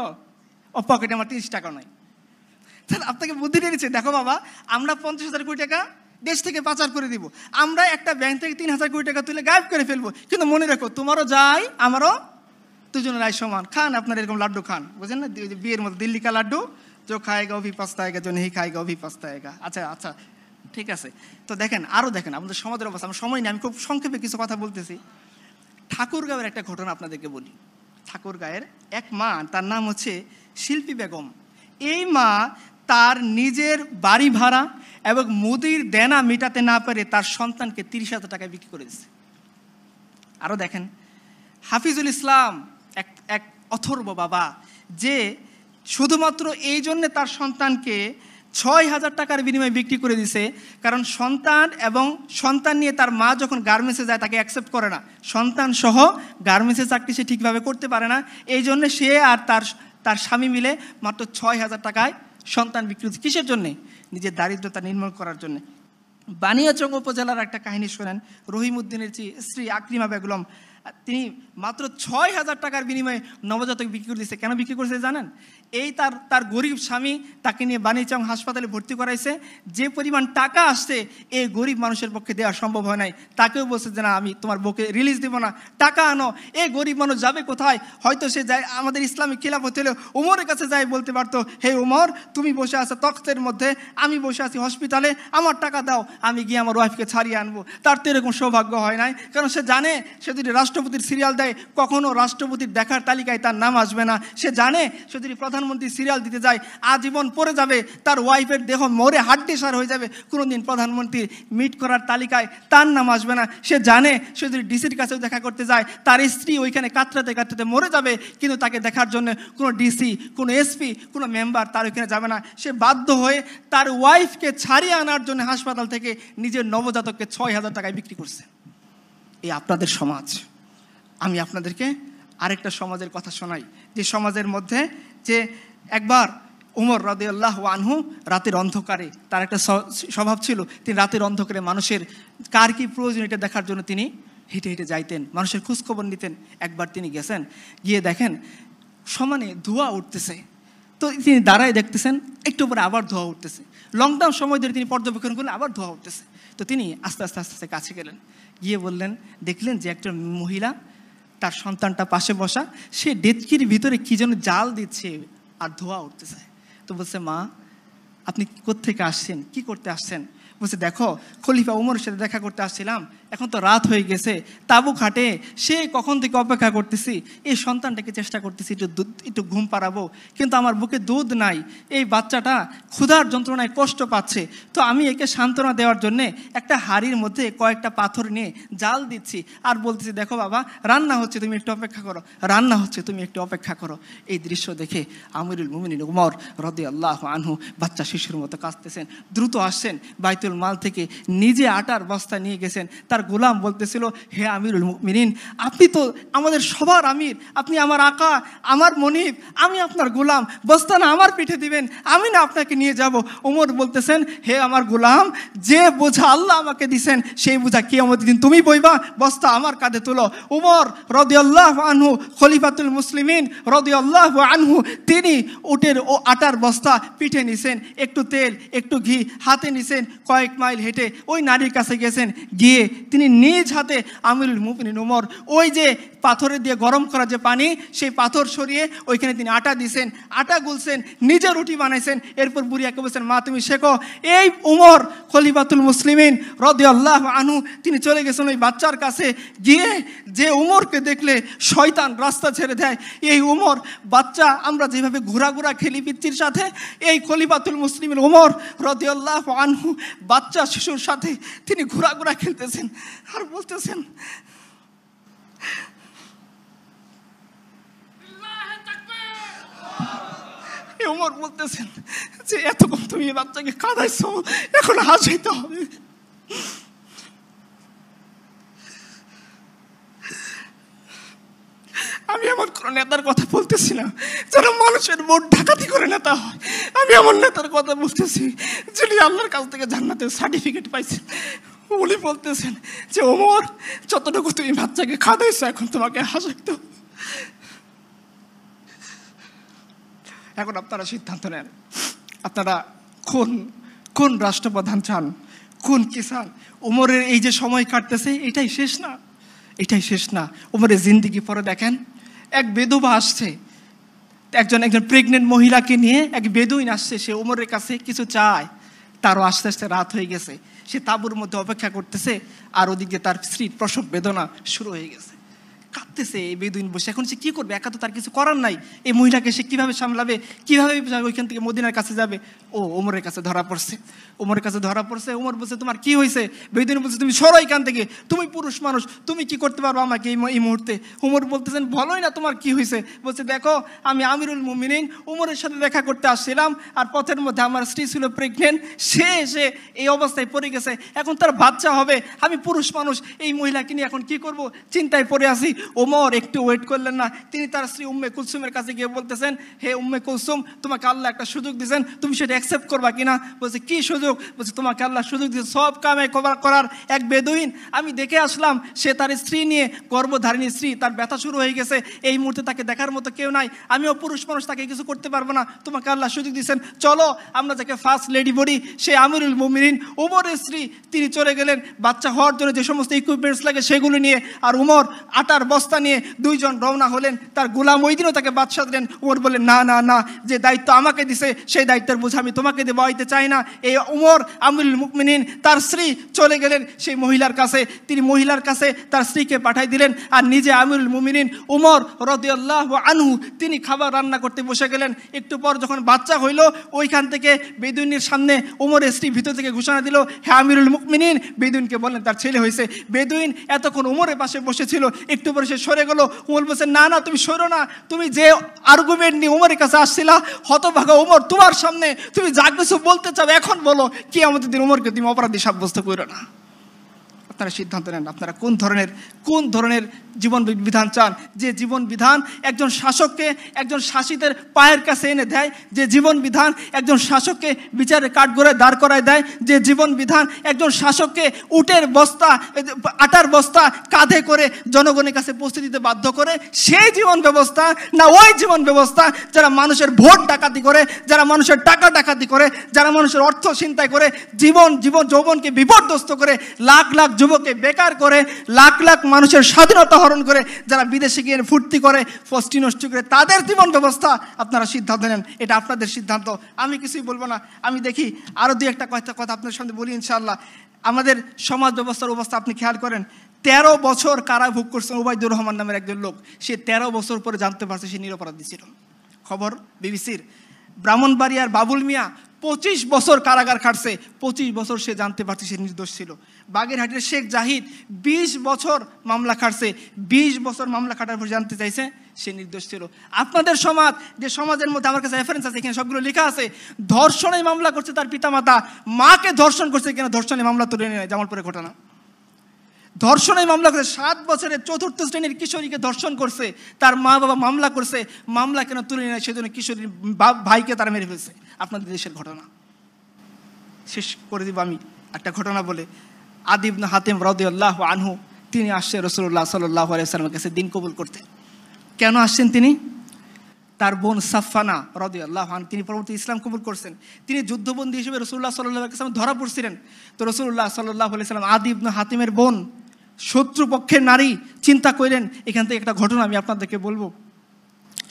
ও পকেটে আমার 30 টাকা নয়। তাহলে আপনাকে বুদ্ধি দিয়েছে, দেখো বাবা, আমরা 50,000 কোটি টাকা দেশ থেকে পাচার করে দিব, আমরা একটা ব্যাংক থেকে 3,000 কোটি টাকা তুলে গায়েব করে ফেলবো, কিন্তু মনে রাখো তোমারও যাই আমারও দুজনের আয় সমান। খান আপনার এরকম লাড্ডু খান, বুঝেন না, বিয়ের মতো দিল্লি কা লাড্ডু, जो খায়গা ও ভি পস্তায়েগা, जो नहीं খায়গা ও ভি পস্তায়েগা। আচ্ছা আচ্ছা, ঠিক আছে। তো দেখেন, আরও দেখেন আমাদের সমাজের অবস্থা। আমার সময় নেই, আমি খুব সংক্ষেপে কিছু কথা বলতেছি। ঠাকুরগাঁওয়ের একটা ঘটনা আপনাদেরকে বলি। ঠাকুরগাঁয়ের এক মা, তার নাম হচ্ছে শিল্পী বেগম। এই মা তার নিজের বাড়ি ভাড়া এবং মুদির দেনা মেটাতে না পেরে তার সন্তানকে 30,000 টাকায় বিক্রি করে দিচ্ছে। আরও দেখেন, হাফিজুল ইসলাম, এক অথর্ব বাবা, যে শুধুমাত্র এই জন্যে তার সন্তানকে 6,000 টাকার বিনিময়ে বিক্রি করে দিছে, কারণ সন্তান নিয়ে তার মা যখন গার্মেন্টসে যায় তাকে অ্যাকসেপ্ট করে না। সন্তান সহ গার্মেন্টসের চাকরি সে ঠিকভাবে করতে পারে না, এই জন্য সে আর তার স্বামী মিলে মাত্র 6,000 টাকায় সন্তান বিক্রি হচ্ছে। কিসের জন্যে? নিজের দারিদ্রতা নির্মূল করার জন্য। বানিয়াচং উপজেলার একটা কাহিনী শোনেন। রহিমউদ্দিনের স্ত্রী আকলিমা বেগম, তিনি মাত্র 6,000 টাকার বিনিময়ে নবজাতক বিক্রি করে দিয়েছে। কেন বিক্রি করেছে জানেন? এই তার গরিব স্বামী তাকে নিয়ে বানিয়াচং হাসপাতালে ভর্তি করাইছে। যে পরিমাণ টাকা আসছে এই গরিব মানুষের পক্ষে দেওয়া সম্ভব হয় নাই। তাকেও বলছে যে না, আমি তোমার বউকে রিলিজ দেবো না, টাকা আনো। এই গরিব মানুষ যাবে কোথায়? হয়তো সে যায়, আমাদের ইসলামিক খিলাফত হলে উমরের কাছে যায় বলতে পারতো, হে উমর, তুমি বসে আছো তখ্তের মধ্যে, আমি বসে আছি হসপিটালে, আমার টাকা দাও, আমি গিয়ে আমার ওয়াইফকে ছাড়িয়ে আনবো। তার তো এরকম সৌভাগ্য হয় নাই, কারণ সে জানে সে যদি রাষ্ট্রপতির সিরিয়াল দেয় কখনো রাষ্ট্রপতির দেখার তালিকায় তার নাম আসবে না। সে জানে সে যদি প্রধানমন্ত্রী সিরিয়াল দিতে যায় আজীবন পড়ে যাবে, তার ওয়াইফের দেহ মরে হাড্ডিসার হয়ে যাবে, কোনোদিন প্রধানমন্ত্রী মিট করার তালিকায় তার নাম আসবে না। সে জানে সে যদি ডিসির কাছেও দেখা করতে যায় তার স্ত্রী ওইখানে কাতরাতে কাতরাতে মরে যাবে, কিন্তু তাকে দেখার জন্য কোনো ডিসি, কোনো এসপি, কোনো মেম্বার তার ওইখানে যাবে না। সে বাধ্য হয়ে তার ওয়াইফকে ছাড়িয়ে আনার জন্য হাসপাতাল থেকে নিজের নবজাতককে 6,000 টাকায় বিক্রি করছে। এই আপনাদের সমাজ। আমি আপনাদেরকে আরেকটা সমাজের কথা শোনাই, যে সমাজের মধ্যে যে একবার উমর রাদিয়াল্লাহু আনহু রাতের অন্ধকারে, তার একটা স্বভাব ছিল, তিনি রাতের অন্ধকারে মানুষের কার কি প্রয়োজন এটা দেখার জন্য তিনি হেঁটে হেঁটে যাইতেন, মানুষের খোঁজখবর নিতেন। একবার তিনি গেছেন, গিয়ে দেখেন সমানে ধোঁয়া উঠতেছে। তো তিনি দাঁড়ায় দেখতেছেন, একটু পরে আবার ধোঁয়া উঠতেছে। লকডাউন সময় ধরে তিনি পর্যবেক্ষণ করলেন, আবার ধোঁয়া উঠতেছে। তো তিনি আস্তে আস্তে আস্তে আস্তে কাছে গেলেন, গিয়ে দেখলেন যে একটা মহিলা, তার সন্তানটা পাশে বসা, সে ডেচকির ভিতরে কি যেন জাল দিচ্ছে আর ধোঁয়া উঠতেছে। তো বলছে, মা আপনি কোত্থেকে আসছেন, কি করতে আসছেন? বলছে, দেখো খলিফা উমরের সাথে দেখা করতে আসছিলাম, এখন তো রাত হয়ে গেছে, তাবু খাটে সে কখন থেকে অপেক্ষা করতেছি, এই সন্তানটাকে চেষ্টা করতেছি একটু ঘুম পাড়াবো, কিন্তু আমার বুকে দুধ নাই, এই বাচ্চাটা ক্ষুধার যন্ত্রণায় কষ্ট পাচ্ছে। তো আমি একে সান্ত্বনা দেওয়ার জন্যে একটা হাঁড়ির মধ্যে কয়েকটা পাথর নিয়ে জাল দিচ্ছি আর বলতেছি, দেখো বাবা রান্না হচ্ছে, তুমি একটু অপেক্ষা করো, রান্না হচ্ছে, তুমি একটু অপেক্ষা করো। এই দৃশ্য দেখে আমিরুল মুমিনিন উমর রাদিয়াল্লাহু আনহু বাচ্চা শিশুর মতো কাঁদতেছেন, দ্রুত আসছেন, বাইতুল বাইতুল মাল থেকে নিজে আটার বস্তা নিয়ে গেছেন। তার গোলাম বলতেছিল, হে আমিরুল মুমিনিন, আপনি তো আমাদের সবার আমির, আপনি আমার আকা, আমার মনিব, আমি আপনার গোলাম, বস্তা না আমার পিঠে দিবেন, আমি না আপনাকে নিয়ে যাব। ওমর বলতেছেন, হে আমার গোলাম, যে বোঝা আল্লাহ আমাকে দিছেন সেই বোঝা কিয়ামতের দিন তুমি বইবা, বস্তা আমার কাঁধে তুলো। উমর রাদিয়াল্লাহু আনহু খলিফাতুল মুসলিমিন রাদিয়াল্লাহু আনহু, তিনি উটের ও আটার বস্তা পিঠে নিছেন, একটু তেল একটু ঘি হাতে নিছেন, কয়েক মাইল হেঁটে ওই নারীর কাছে গেছেন, গিয়ে তিনি নিজ হাতে আমিরুল মুমিনিন উমর ওই যে পাথরে দিয়ে গরম করা যে পানি, সেই পাথর সরিয়ে ওইখানে তিনি আটা দিছেন, আটা গুলছেন, নিজে রুটি বানাইছেন। এরপর বুড়িয়াকে বলছেন, মা তুমি শেখো। এই উমর খলিফাতুল মুসলিমিন রাদিয়াল্লাহু আনহু তিনি চলে গেছেন ওই বাচ্চার কাছে, গিয়ে যে উমরকে দেখলে শয়তান রাস্তা ছেড়ে দেয়, এই উমর বাচ্চা আমরা যেভাবে ঘোরাঘোরা খেলি পিচ্চির সাথে, এই খলিফাতুল মুসলিমিন উমর রাদিয়াল্লাহু আনহু বাচ্চা শিশুর সাথে তিনি ঘোরাঘোরা খেলতেছেন আর বলতেছেন, উমর বলতেছেন যে এতক্ষণ তুমি এই বাচ্চাকে কাঁদাইছো, এখন হাসাইতে হবে। আমি এমন কোন নেতার কথা বলতেছি না যারা মানুষের ভোট ডাকাতি করে নেতা হয়, আমি এমন নেতার কথা বলতেছি যিনি আল্লাহর কাছ থেকে জান্নাতের সার্টিফিকেট পাইছেন। উনি বলতেছেন যে ওমর, যতটুকু তুমি বাচ্চাকে খাওয়াইছো এখন তোমাকে হাসাইতে হবে। এখন আপনারা সিদ্ধান্ত নেন, আপনারা কোন কোন রাষ্ট্রপ্রধান চান, কোন কি চান। উমরের এই যে সময় কাটতেছে এটাই শেষ না, এটাই শেষ না। উমরের জিন্দিগি পরে দেখেন, এক বেদুবা আসছে, একজন প্রেগনেন্ট মহিলাকে নিয়ে এক বেদুইন আসছে, সে উমরের কাছে কিছু চায়। তারও আস্তে আস্তে রাত হয়ে গেছে, সে তাঁবুর মধ্যে অপেক্ষা করতেছে, আর ওদিকে তার স্ত্রীর প্রসব বেদনা শুরু হয়ে গেছে, কাঁদতেছে এই বেদুইন বসে। এখন সে কি করবে, একা তো তার কিছু করার নাই, এই মহিলাকে সে কিভাবে সামলাবে, কিভাবে ওইখান থেকে মদিনার কাছে যাবে। ও ওমরের কাছে ধরা পড়ছে, ওমরের কাছে ধরা পড়ছে। ওমর বলছে, তোমার কি হয়েছে? বেদুইন বলছে, তুমি সরো এখান থেকে, তুমি পুরুষ মানুষ, তুমি কি করতে পারবো আমাকে এই মুহূর্তে? ওমর বলতেছেন, বলোই না তোমার কি হয়েছে। বলছে, দেখো আমি আমিরুল মুমিনিন উমরের সাথে দেখা করতে আসছিলাম, আর পথের মধ্যে আমার স্ত্রী ছিল প্রেগনেন্ট, সে এসে এই অবস্থায় পড়ে গেছে, এখন তার বাচ্চা হবে, আমি পুরুষ মানুষ, এই মহিলাকে নিয়ে এখন কি করব, চিন্তায় পড়ে আসি। ওমর একটু ওয়েট করলেন না, তিনি তার স্ত্রী উম্মে কুলসুমের কাছে গিয়ে বলতেছেন, হে উম্মে কুলসুম, তোমাকে আল্লাহ একটা সুযোগ দিয়েছেন, তুমি সেটা অ্যাকসেপ্ট করবা কিনা? বলছে, কি সুযোগ? বলছে, তোমাকে আল্লাহ সুযোগ দিয়েছে সব কামে করার। এক বেদুইন আমি দেখে আসলাম, সে তার স্ত্রী নিয়ে, গর্ভধারিণী স্ত্রী, তার ব্যথা শুরু হয়ে গেছে, এই মুহূর্তে তাকে দেখার মতো কেউ নাই, আমিও পুরুষ মানুষ, তাকে কিছু করতে পারবো না, তোমাকে আল্লাহ সুযোগ দিয়েছেন, চলো আমরা যাকে ফার্স্ট লেডি বলি, সে আমিরুল মুমিনিন উমরের স্ত্রী, তিনি চলে গেলেন বাচ্চা হওয়ার জন্য যে সমস্ত ইকুইপমেন্টস লাগে সেগুলো নিয়ে, আর উমর আটার বস্তা নিয়ে দুইজন রওনা হলেন। তার গোলাম ওই দিনও তাকে বাদশা দিলেন। উমর বললেন, না না না, যে দায়িত্ব আমাকে দিছে সেই দায়িত্বের বোঝা আমি তোমাকে দেবো, আইতে চাই না। এই উমর আমিরুল মুমিনিন তার স্ত্রী চলে গেলেন সেই মহিলার কাছে, তিনি মহিলার কাছে তার স্ত্রীকে পাঠাই দিলেন, আর নিজে আমিরুল মুমিনিন উমর রাদিয়াল্লাহু আনহু তিনি খাবার রান্না করতে বসে গেলেন। একটু পর যখন বাচ্চা হইল, ওইখান থেকে বেদুইনের সামনে উমরের স্ত্রী ভিতর থেকে ঘোষণা দিল, হে আমিরুল মুমিনিন। বেদুইনকে বললেন তার ছেলে হয়েছে। বেদুইন এতক্ষণ উমরের পাশে বসেছিল, একটু পরে সে সরে গেল। উমর বলছে, না না তুমি সরো না, তুমি যে আর্গুমেন্ট নিয়ে উমরের কাছে আসছিলা, হতভাগা উমর, তোমার সামনে তুমি যা কিছু বলতে চাও এখন বলো, কি আমাদের দিন উমরকে তুমি অপরাধী সাব্যস্ত করো না। আপনারা সিদ্ধান্ত নেন, আপনারা কোন ধরনের জীবন বিধান চান। যে জীবন বিধান একজন শাসককে একজন শাসিতের পায়ের কাছে এনে দেয়, যে জীবন বিধান একজন শাসককে বিচারের কাঠগড়ায় দাঁড় করায় দেয়, যে জীবন বিধান একজন শাসককে উটের বস্তা আটার বস্তা কাঁধে করে জনগণের কাছে পৌঁছে দিতে বাধ্য করে, সেই জীবন ব্যবস্থা না ওই জীবন ব্যবস্থা যারা মানুষের ভোট ডাকাতি করে, যারা মানুষের টাকা ডাকাতি করে, যারা মানুষের অর্থ ছিনতাই করে, জীবন যৌবনকে বিপর্যস্ত করে, লাখ লাখ যুবককে বেকার করে, লাখ লাখ মানুষের স্বাধীনতা হরণ করে, যারা বিদেশে গিয়ে ফুর্তি করে, ফষ্টি নষ্ট করে, তাদের জীবন ব্যবস্থা আপনারা সিদ্ধান্ত নেন। এটা আপনাদের সিদ্ধান্ত, আমি কিছুই বলবো না। আমি দেখি আরও দুই একটা কথা আপনার সামনে বলি ইনশাআল্লাহ। আমাদের সমাজ ব্যবস্থার অবস্থা আপনি খেয়াল করেন, 13 বছর কারাভোগ করছেন ওবায়দুর রহমান নামের একজন লোক। সে 13 বছর পরে জানতে পারছে সে নিরপরাধী ছিল। খবর বিবিসির। ব্রাহ্মণবাড়িয়ার বাবুল মিয়া 25 বছর কারাগার খাটছে, 25 বছর সে জানতে পারছে সে নির্দোষ ছিল। বাগেরহাটের শেখ জাহিদ 20 বছর মামলা খাটছে, 20 বছর মামলা খাটার পর জানতে চাইছে সে নির্দোষ ছিল। আপনাদের সমাজ, যে সমাজের মধ্যে আমার কাছে রেফারেন্স আছে, এখানে সবগুলো লেখা আছে, ধর্ষণের মামলা করছে তার পিতামাতা, মাকে ধর্ষণ করছে কিনা ধর্ষণের মামলা তুলে নেয়, জামালপুরের ঘটনা। ধর্ষণের মামলা করছে, 7 বছরের 4র্থ শ্রেণীর কিশোরীকে ধর্ষণ করছে, তার মা বাবা মামলা করছে, মামলা কেন তুলে নেয়, সেজন্য কিশোরীর ভাইকে তারা মেরে ফেলছে। আপনাদের দেশের ঘটনা। শেষ করে দিব আমি একটা ঘটনা বলে। আদি ইবনে হাতিম রাদিয়াল্লাহু আনহু, তিনি আসছেন রাসূলুল্লাহ সাল্লাল্লাহু আলাইহি ওয়াসাল্লামের কাছে দিন কবুল করতে। কেন আসছেন তিনি? তার বোন সাফফানা রাদিয়াল্লাহু আনহা, তিনি পরবর্তী ইসলাম কবুল করছেন। তিনি যুদ্ধবন্দী হিসেবে রাসূলুল্লাহ সাল্লাল্লাহু আলাইহি ওয়াসাল্লাম ধরা পড়ছিলেন। তো রাসূলুল্লাহ সাল্লাল্লাহু আলাইহি ওয়াসাল্লাম আদি ইবনে হাতিমের বোন, শত্রুপক্ষের নারী, চিন্তা করেন। এখান থেকে একটা ঘটনা আমি আপনাদেরকে বলবো।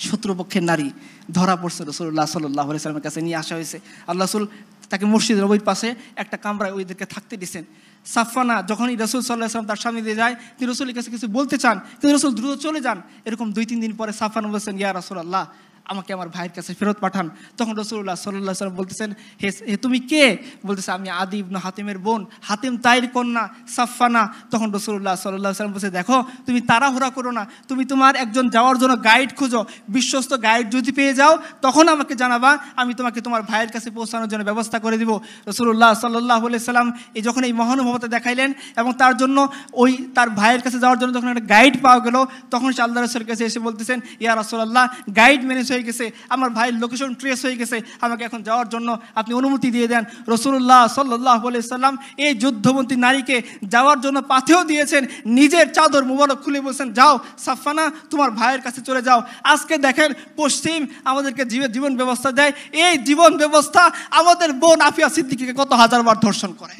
শত্রুপক্ষের নারী ধরা পড়ছে, রাসূলুল্লাহ সাল্লাল্লাহু আলাইহি ওয়াসাল্লামের কাছে নিয়ে আসা হয়েছে। আল্লাহ রাসূল তাকে মসজিদের ওই পাশে একটা কামরায় ওইদেরকে থাকতে দিয়েছেন। সাফফানা যখনই রাসূল সাল্লাল্লাহু আলাইহি ওয়াসাল্লাম তার সামনে দিয়ে যায়, তিনি রাসূলের কাছে কিছু বলতে চান, কিন্তু রাসূল দ্রুত চলে যান। এরকম 2-3 দিন পরে সাফফানা বলছেন, ইয়া রাসূলুল্লাহ, আমাকে আমার ভাইয়ের কাছে ফেরত পাঠান। তখন রাসূলুল্লাহ সাল্লাল্লাহু আলাইহি ওয়াসাল্লাম বলতেছেন, হে তুমি কে? বলতেছে, আমি আদি ইবনে হাতিমের বোন, হাতিম তাইর কন্যা সাফফানা। তখন রাসূলুল্লাহ সাল্লাল্লাহু আলাইহি ওয়াসাল্লাম বলছে, দেখো তুমি তাড়াহুড়া করো না, তুমি তোমার একজন যাওয়ার জন্য গাইড খুঁজো, বিশ্বস্ত গাইড যদি পেয়ে যাও তখন আমাকে জানাবা, আমি তোমাকে তোমার ভাইয়ের কাছে পৌঁছানোর জন্য ব্যবস্থা করে দিব। রাসূলুল্লাহ সাল্লাল্লাহু আলাইহি ওয়াসাল্লাম যখন এই মহানুভবতা দেখাইলেন এবং তার জন্য ওই তার ভাইয়ের কাছে যাওয়ার জন্য যখন একটা গাইড পাওয়া গেল, তখন সে আল্লাহ রাসূলের কাছে এসে বলতেছেন, ইয়া রাসূলুল্লাহ, গাইড ম্যানেজ হয়ে গেছে, আমার ভাইয়ের লোকেশন ট্রেস হয়ে গেছে, আমাকে এখন যাওয়ার জন্য আপনি অনুমতি দিয়ে দেন। রাসূলুল্লাহ সাল্লাল্লাহু আলাইহি ওয়াসাল্লাম এই যুদ্ধবন্দী নারীকে যাওয়ার জন্য পাথেও দিয়েছেন, নিজের চাদর মুবারক খুলে বলছেন, যাও সাফফানা, তোমার ভাইয়ের কাছে চলে যাও। আজকে দেখেন পশ্চিম আমাদেরকে জীবন ব্যবস্থা দেয়, এই জীবন ব্যবস্থা আমাদের বোন আফিয়া সিদ্দিকীকে কত হাজারবার ধর্ষণ করে।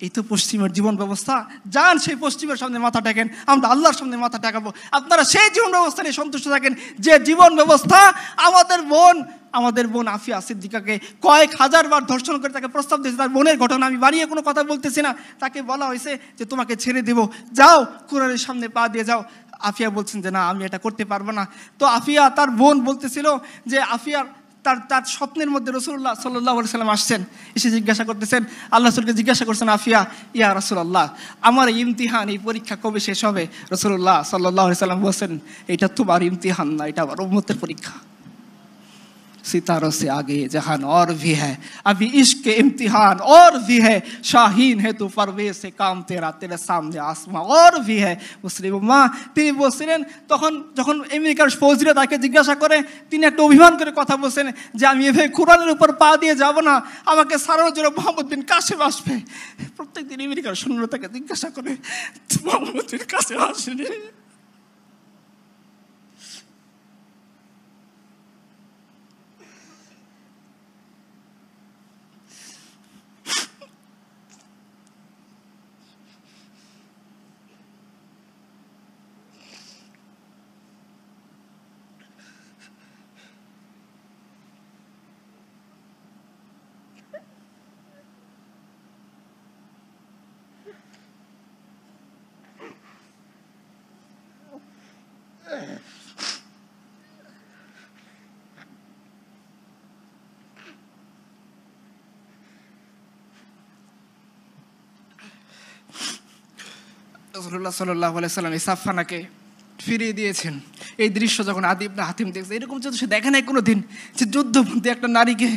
এই তো পশ্চিমের জীবন ব্যবস্থা। যান সেই পশ্চিমের সামনে মাথা টেকেন, আমরা আল্লাহর সামনে মাথা টেকাবো। আপনারা সেই জীবন ব্যবস্থা নিয়ে সন্তুষ্ট থাকেন, যে জীবন ব্যবস্থা আমাদের বোন আফিয়া সিদ্দিকাকে কয়েক হাজারবার ধর্ষণ করে তাকে প্রস্তাব দিয়েছে। তার বোনের ঘটনা, আমি বাড়িয়ে কোনো কথা বলতেছি না। তাকে বলা হয়েছে যে তোমাকে ছেড়ে দেব, যাও কুরআনের সামনে পা দিয়ে যাও। আফিয়া বলছেন যে না, আমি এটা করতে পারবো না। তো আফিয়া, তার বোন বলতেছিল যে আফিয়ার তার স্বপ্নের মধ্যে রাসূলুল্লাহ সাল্লাল্লাহু আলাইহি ওয়াসাল্লাম আসছেন, এসে জিজ্ঞাসা করতেছেন, আল্লাহ রাসূলকে জিজ্ঞাসা করছেন, আফিয়া, ইয়া রাসূলুল্লাহ, আমার এই ইমতিহান, এই পরীক্ষা কবে শেষ হবে? রাসূলুল্লাহ সাল্লাল্লাহু আলাইহি ওয়াসাল্লাম বলেন, এটা তোমার ইমতিহান না, এটা আমার উম্মতের পরীক্ষা। सितारों से आगे जहान और भी है, अभी इश्क के इम्तिहान और भी है, शाहीन है तू परवेज से काम तेरा, तेरे सामने आसमां और भी है। মুসলিম মা তিনি বলছিলেন, তখন যখন আমেরিকার ফৌজিরা তাকে জিজ্ঞাসা করে, তিনি একটা অভিমান করে কথা বলছেন যে আমি এভাবে কোরআনের উপর পা দিয়ে যাব না, আমাকে সারানোর জন্য মোহাম্মদ বিন কাসেম আসবে। প্রত্যেকদিন আমেরিকার সৈন্যরা তাকে জিজ্ঞাসা করে, মোহাম্মদ বিন কাসেম আসেনি? রাসূলুল্লাহ সাল্লাল্লাহু আলাইহি ওয়াসাল্লাম এই সাফফানাকে ফিরিয়ে দিয়েছেন। এই দৃশ্য যখন আদি ইবনে হাতিম দেখছে, এরকম যদি সে দেখে নাই কোনোদিন যে যুদ্ধবন্দী একটা নারীকে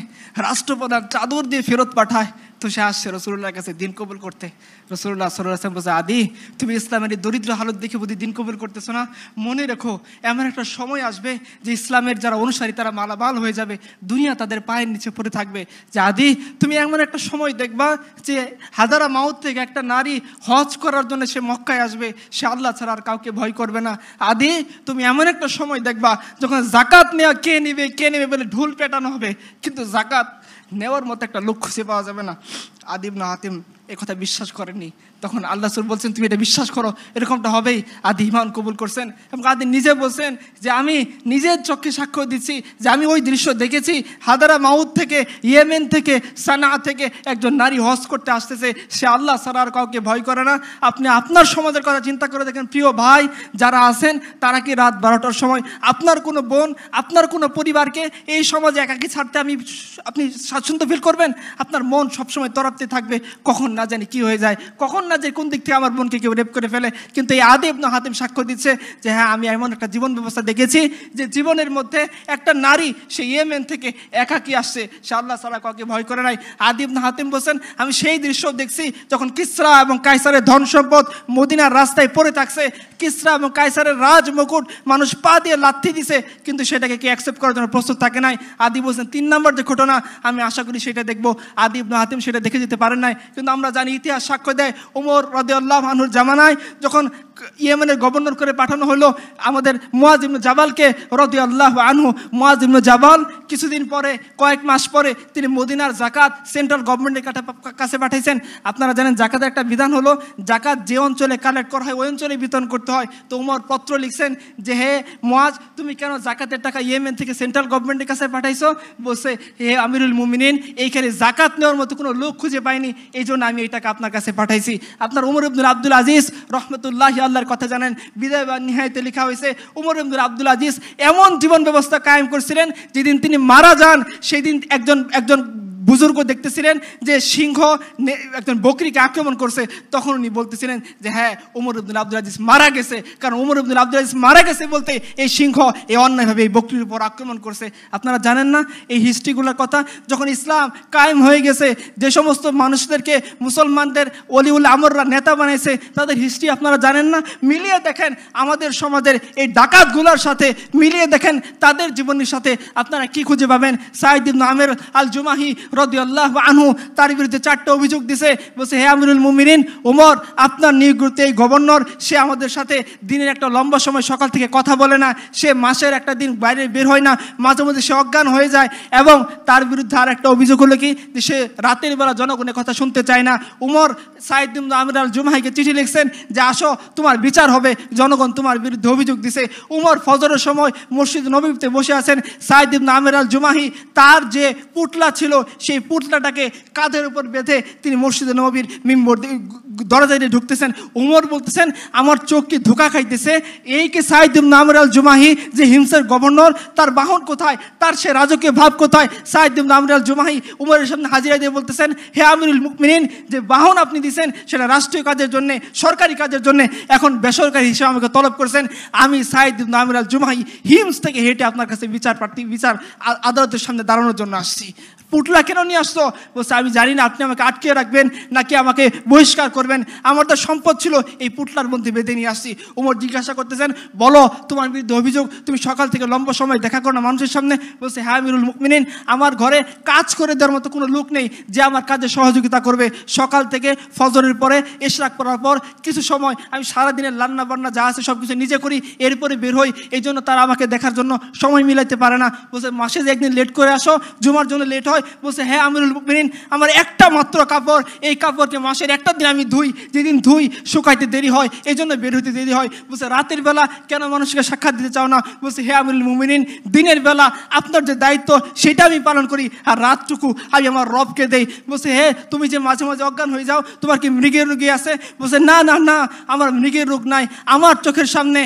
রাষ্ট্রপ্রধান চাদর দিয়ে ফেরত পাঠায়, তো সে আসছে রাসূলুল্লাহর কাছে দিন কবুল করতে। রাসূলুল্লাহ সাল্লাল্লাহু আলাইহি ওয়াসাল্লাম বলছে, আদি, তুমি ইসলামের এই দরিদ্র হালত দেখে বুঝি দিন কবুল করতেছো না? মনে রেখো, এমন একটা সময় আসবে যে ইসলামের যারা অনুসারী তারা মালামাল হয়ে যাবে, দুনিয়া তাদের পায়ের নিচে পড়ে থাকবে। যে আদি, তুমি এমন একটা সময় দেখবা যে হাজারা মাউত থেকে একটা নারী হজ করার জন্য সে মক্কায় আসবে, সে আল্লাহ ছাড়া আর কাউকে ভয় করবে না। আদি, তুমি এমন একটা সময় দেখবা যখন জাকাত নেওয়া কে নেবে বলে ঢোল পেটানো হবে, কিন্তু জাকাত নেওয়ার মতো একটা লোক খুঁজে পাওয়া যাবে না। আদি ইবনে হাতিম একথা বিশ্বাস করেননি। তখন আল্লাহ রাসূল বলছেন, তুমি এটা বিশ্বাস করো, এরকমটা হবেই। আদি ঈমান কবুল করছেন এবং আদি নিজে বলছেন যে আমি নিজের চোখে সাক্ষ্য দিচ্ছি যে আমি ওই দৃশ্য দেখেছি। হাদারা মাউত থেকে, ইয়েমেন থেকে, সানা থেকে একজন নারী হজ করতে আসতেছে, সে আল্লাহ ছাড়া আর কাউকে ভয় করে না। আপনি আপনার সমাজের কথা চিন্তা করে দেখেন, প্রিয় ভাই যারা আছেন, তারা কি রাত 12টার সময় আপনার কোনো বোন, আপনার কোনো পরিবারকে এই সমাজে একাকী ছাড়তে আপনি স্বাচ্ছন্দ্য ফিল করবেন? আপনার মন সবসময় ভাবতে থাকবে কখন না জানি কি হয়ে যায়, কখন না যে কোন দিক থেকে আমার বোনকে কেউ রেপ করে ফেলে। কিন্তু এই আদি ইবনে হাতিম সাক্ষ্য দিচ্ছে যে হ্যাঁ, আমি এমন একটা জীবন ব্যবস্থা দেখেছি যে জীবনের মধ্যে একটা নারী সে ইয়েমেন থেকে একাকী আসছে, সে আল্লাহ ছাড়া কাউকে ভয় করে নাই। আদি ইবনে হাতিম বলছেন আমি সেই দৃশ্য দেখছি যখন কিসরা এবং কায়সারের ধন সম্পদ মদিনার রাস্তায় পড়ে থাকছে, কিসরা এবং কায়সারের রাজ মুকুট মানুষ পা দিয়ে লাথি দিছে, কিন্তু সেটাকে কি অ্যাকসেপ্ট করার জন্য প্রস্তুত থাকে নাই। আদি বলছেন 3 নম্বর যে ঘটনা আমি আশা করি সেটা দেখবো। আদি ইবনে হাতিম সেটা দেখে যেতে পারেন নাই, কিন্তু আমরা জানি ইতিহাস সাক্ষ্য দেয় ওমর রাদিয়াল্লাহু আনহুর জামানায় যখন ইয়েমেনের গভর্নর করে পাঠানো হলো আমাদের মুয়াজ ইবনে জাবালকে রাদিয়াল্লাহু আনহু, মুয়াজ ইবনে জাবাল কিছুদিন পরে, কয়েক মাস পরে তিনি মদিনার জাকাত সেন্ট্রাল গভর্নমেন্টের কাছে পাঠাইছেন। আপনারা জানেন জাকাতের একটা বিধান হলো জাকাত যে অঞ্চলে কালেক্ট করা হয় ওই অঞ্চলে বিতরণ করতে হয়। তো ওমর পত্র লিখছেন যে হে মুয়াজ, তুমি কেন জাকাতের টাকা ইয়েমেন থেকে সেন্ট্রাল গভর্নমেন্টের কাছে পাঠাইছো? বলছে হে আমিরুল মুমিনিন, এইখানে জাকাত নেওয়ার মতো কোনো লোক খুঁজে পাইনি, এই জন্য আমি এই টাকা আপনার কাছে পাঠাইছি। আপনার ওমর ইবনে আব্দুল আজিজ রহমতুল্লাহি আল্লাহর কথা জানেন, বিদায় বা নিহায়াতে লেখা হয়েছে ওমর ইবনে আব্দুল আজিজ এমন জীবন ব্যবস্থা কায়েম করছিলেন যেদিন তিনি মারা যান সেই দিন একজন বুজুর্গ দেখতেছিলেন যে সিংহ একজন বকরিকে আক্রমণ করছে, তখন উনি বলতেছিলেন যে হ্যাঁ ওমর ইবনে আব্দুল আজিজ মারা গেছে, কারণ ওমর ইবনে আব্দুল আজিজ মারা গেছে বলতে এই সিংহ এই অন্যায়ভাবে এই বকরির উপর আক্রমণ করছে। আপনারা জানেন না এই হিস্ট্রিগুলোর কথা? যখন ইসলাম কায়েম হয়ে গেছে যে সমস্ত মানুষদেরকে মুসলমানদের অলিউল আমররা নেতা বানাইছে তাদের হিস্ট্রি আপনারা জানেন না? মিলিয়ে দেখেন আমাদের সমাজের এই ডাকাতগুলোর সাথে, মিলিয়ে দেখেন তাদের জীবনের সাথে, আপনারা কি খুঁজে পাবেন? সাঈদ ইবনে আমের আল জুমাহি রাদিয়াল্লাহু আনহু তার বিরুদ্ধে 4টা অভিযোগ দিছে। বলছে হে আমিরুল মুমিনিন ওমর, আপনার নিয়োজিত এই গভর্নর সে আমাদের সাথে দিনের একটা লম্বা সময় সকাল থেকে কথা বলে না, সে মাসের একটা দিন বাইরে বের হয় না, মাঝে মধ্যে সে অজ্ঞান হয়ে যায়, এবং তার বিরুদ্ধে আর একটা অভিযোগ হলো কি যে সে রাতের বেলা জনগণের কথা শুনতে চায় না। উমর সাঈদ ইবনে আমের আল জুমাহিকে চিঠি লিখছেন যে আসো তোমার বিচার হবে, জনগণ তোমার বিরুদ্ধে অভিযোগ দিছে। উমর ফজরের সময় মসজিদ নববীতে বসে আছেন, সাঈদ ইবনে আমের আল জুমাহি তার যে পুতলা ছিল সেই পুতলাটাকে কাঁধের উপর বেঁধে তিনি মসজিদে নববীর মিম্বর দরজায় দিয়ে ঢুকতেছেন। উমর বলতেছেন আমার চোখ কি ধোঁকা খাইতেছে, এই কি সাঈদ ইবনে আমের আল জুমাহি যে হিমসের গভর্নর, তার বাহন কোথায়, তার সে রাজকীয় ভাব কোথায়? সাঈদ ইবনে আমের আল জুমাহি উমরের সামনে হাজিরা দিয়ে বলতেছেন হে আমিরুল মুমিনিন, যে বাহন আপনি দিয়েছেন সেটা রাষ্ট্রীয় কাজের জন্য, সরকারি কাজের জন্য, এখন বেসরকারি হিসেবে আমাকে তলব করেছেন। আমি সাঈদ ইবনে আমের আল জুমাহি হিমস থেকে হেঁটে আপনার কাছে বিচার আদালতের সামনে দাঁড়ানোর জন্য আসছি। পুটলা কেন নিয়ে আসতো? বলছে আমি জানি না আপনি আমাকে আটকে রাখবেন নাকি আমাকে বহিষ্কার করবেন, আমার তো সম্পদ ছিল এই পুটলার মধ্যে বেঁধে নিয়ে আসছি। ওমর জিজ্ঞাসা করতেছেন বলো তোমার বিরুদ্ধে অভিযোগ, তুমি সকাল থেকে লম্বা সময় দেখা করো না মানুষের সামনে? বলছে হ্যাঁ আমিরুল মুমিনিন, আমার ঘরে কাজ করে দেওয়ার মতো কোনো লোক নেই যে আমার কাজে সহযোগিতা করবে। সকাল থেকে ফজরের পরে ইশরাক করার পর কিছু সময় আমি সারাদিনের রান্না বান্না যা আছে সব কিছু নিজে করি, এরপরে বের হই, এই জন্য তারা আমাকে দেখার জন্য সময় মিলাইতে পারে না। বলছে মাসে যে একদিন লেট করে আসো, জুমার জন্য লেট হয়? বলছে হ্যাঁ আমিরুল মুমিনিন, আমার একটা মাত্র কাপড়, এই কাপড়কে মাসের একটা দিন আমি ধুই, যেদিন ধুই শুকাইতে দেরি হয়, এই জন্য বের হইতে দেরি হয়। বলছে রাতের বেলা কেন মানুষকে সাক্ষাৎ দিতে চাও না? বলছে হ্যাঁ আমিরুল মুমিনিন, দিনের বেলা আপনার যে দায়িত্ব সেটা আমি পালন করি, আর রাতটুকু আমি আমার রবকে দেই। বলছে হ্যাঁ তুমি যে মাঝে মাঝে অজ্ঞান হয়ে যাও, তোমার কি মৃগের রোগী আছে? বলছে না না না, আমার মৃগের রোগ নাই, আমার চোখের সামনে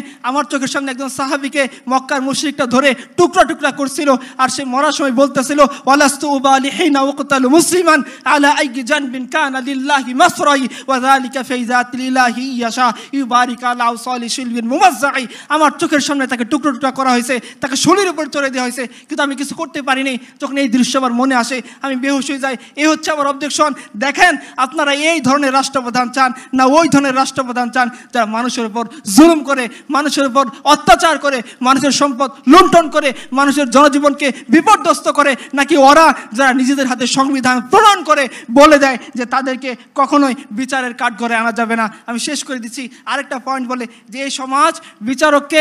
একজন সাহাবীকে মক্কার মুশরিকটা ধরে টুকরা টুকরা করছিল, আর সে মরার সময় বলতেছিল ওয়ালাস্তু উবালি হিনা ওয়াকতালু মুসলিমান আলা আই জানবিন কানা লিল্লাহি মাসরাই ওয়া যালিকা ফি যাতিল্লাহি ইয়াশা ইউবারিক আলা আওসালি শিলবিন মুমাজ্জাই। আমার চোখের সামনে তাকে টুকরো টুকরা করা হয়েছে, তাকে শরীর উপর চড়ে দেওয়া হয়েছে, কিন্তু আমি কিছু করতে পারিনি। যখন এই দৃশ্য আমার মনে আসে আমি বেহুশ হয়ে যাই। এই হচ্ছে আমার অবজেকশন। দেখেন আপনারা এই ধরনের রাষ্ট্রপ্রধান চান না ওই ধরনের রাষ্ট্রপ্রধান চান যারা মানুষের উপর জুলুম করে, মানুষের উপর অত্যাচার করে, মানুষের সম্পদ লুণ্ঠন করে, মানুষের জনজীবনকে বিপর্যস্ত করে, নাকি ওরা যারা নিজেদের হাতে সংবিধান প্রণয়ন করে বলে দেয় যে তাদেরকে কখনোই বিচারের কাঠগড়ায় আনা যাবে না? আমি শেষ করে দিচ্ছি। আরেকটা পয়েন্ট বলে যে এই সমাজ বিচারককে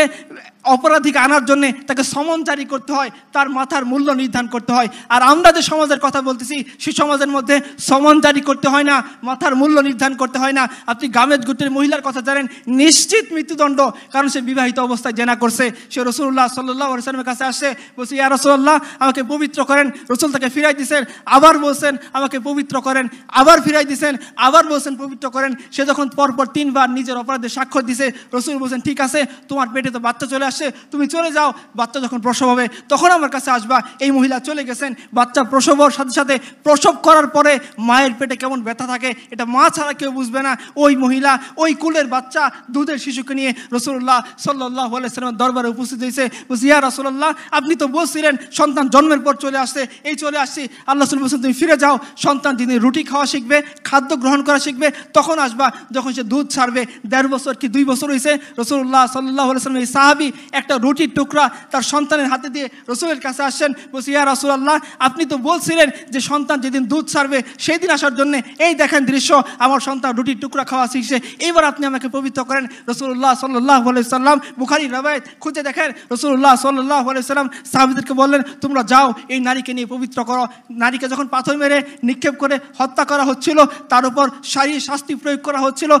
অপরাধীকে আনার জন্য তাকে সমন জারি করতে হয়, তার মাথার মূল্য নির্ধারণ করতে হয়। আর আমরা যে সমাজের কথা বলতেছি সেই সমাজের মধ্যে সমন জারি করতে হয় না, মাথার মূল্য নির্ধারণ করতে হয় না। আপনি গামেজ গোত্রের মহিলার কথা জানেন, নিশ্চিত মৃত্যুদণ্ড, কারণ সে বিবাহিত অবস্থায় জেনা করছে। সে রাসূলুল্লাহ সাল্লাল্লাহু আলাইহি ওয়াসাল্লামের কাছে আসছে, বলছে ইয়া রাসূলুল্লাহ আমাকে পবিত্র করেন। রাসূল তাকে ফিরাই দিয়েছেন, আবার বলছেন আমাকে পবিত্র করেন, আবার ফিরাই দিয়েছেন, আবার বলছেন পবিত্র করেন। সে যখন পরপর 3 বার নিজের অপরাধে সাক্ষ্য দিছে, রাসূল বলছেন ঠিক আছে, তোমার পেটে তো বাচ্চা চলে আসছে, তুমি চলে যাও, বাচ্চা যখন প্রসব হবে তখন আমার কাছে আসবা। এই মহিলা চলে গেছেন। বাচ্চা প্রসব হওয়ার সাথে সাথে প্রসব করার পরে মায়ের পেটে কেমন ব্যথা থাকে এটা মা ছাড়া কেউ বুঝবে না। ওই মহিলা ওই কুলের বাচ্চা দুধের শিশুকে নিয়ে রাসূলুল্লাহ সাল্লাল্লাহু আলাইহি ওয়াসাল্লামের দরবারে উপস্থিত হয়েছে। বলছে, ইয়া রাসূলুল্লাহ, আপনি তো বলছিলেন সন্তান জন্মের পর চলে আসছে, এই চলে আসছি। আল্লাহ রাসূল বলছেন, তুমি ফিরে যাও, সন্তান যেদিন রুটি খাওয়া শিখবে, খাদ্য গ্রহণ করা শিখবে, তখন আসবা, যখন সে দুধ ছাড়বে। 1.5 বছর কি 2 বছর হয়েছে, রাসূলুল্লাহ সাল্লাল্লাহু আলাইহি ওয়াসাল্লাম এই সাহাবী একটা রুটির টুকরা তার সন্তানের হাতে দিয়ে রাসূলের কাছে আসেন। বলছে, ইয়া রাসূলুল্লাহ, আপনি তো বলছিলেন যে সন্তান যেদিন দুধ ছাড়বে সেই দিন আসার জন্য, এই দেখেন দৃশ্য, আমার সন্তান রুটির টুকরা খাওয়া শিখছে, এবার আপনি আমাকে পবিত্র করেন। রাসূলুল্লাহ সাল্লাল্লাহু আলাইহি ওয়াসাল্লাম, বুখারীর রওয়ায়াত খুঁজে দেখেন, রাসূলুল্লাহ সাল্লাল্লাহু আলাইহি ওয়াসাল্লাম সাহাবীদেরকে বললেন, তোমরা যাও এই নারীকে নিয়ে পবিত্র করো। নারীকে যখন পাথর মেরে নিক্ষেপ করে হত্যা করা হচ্ছিল, তার উপর শারীরিক শাস্তি প্রয়োগ করা হচ্ছিল,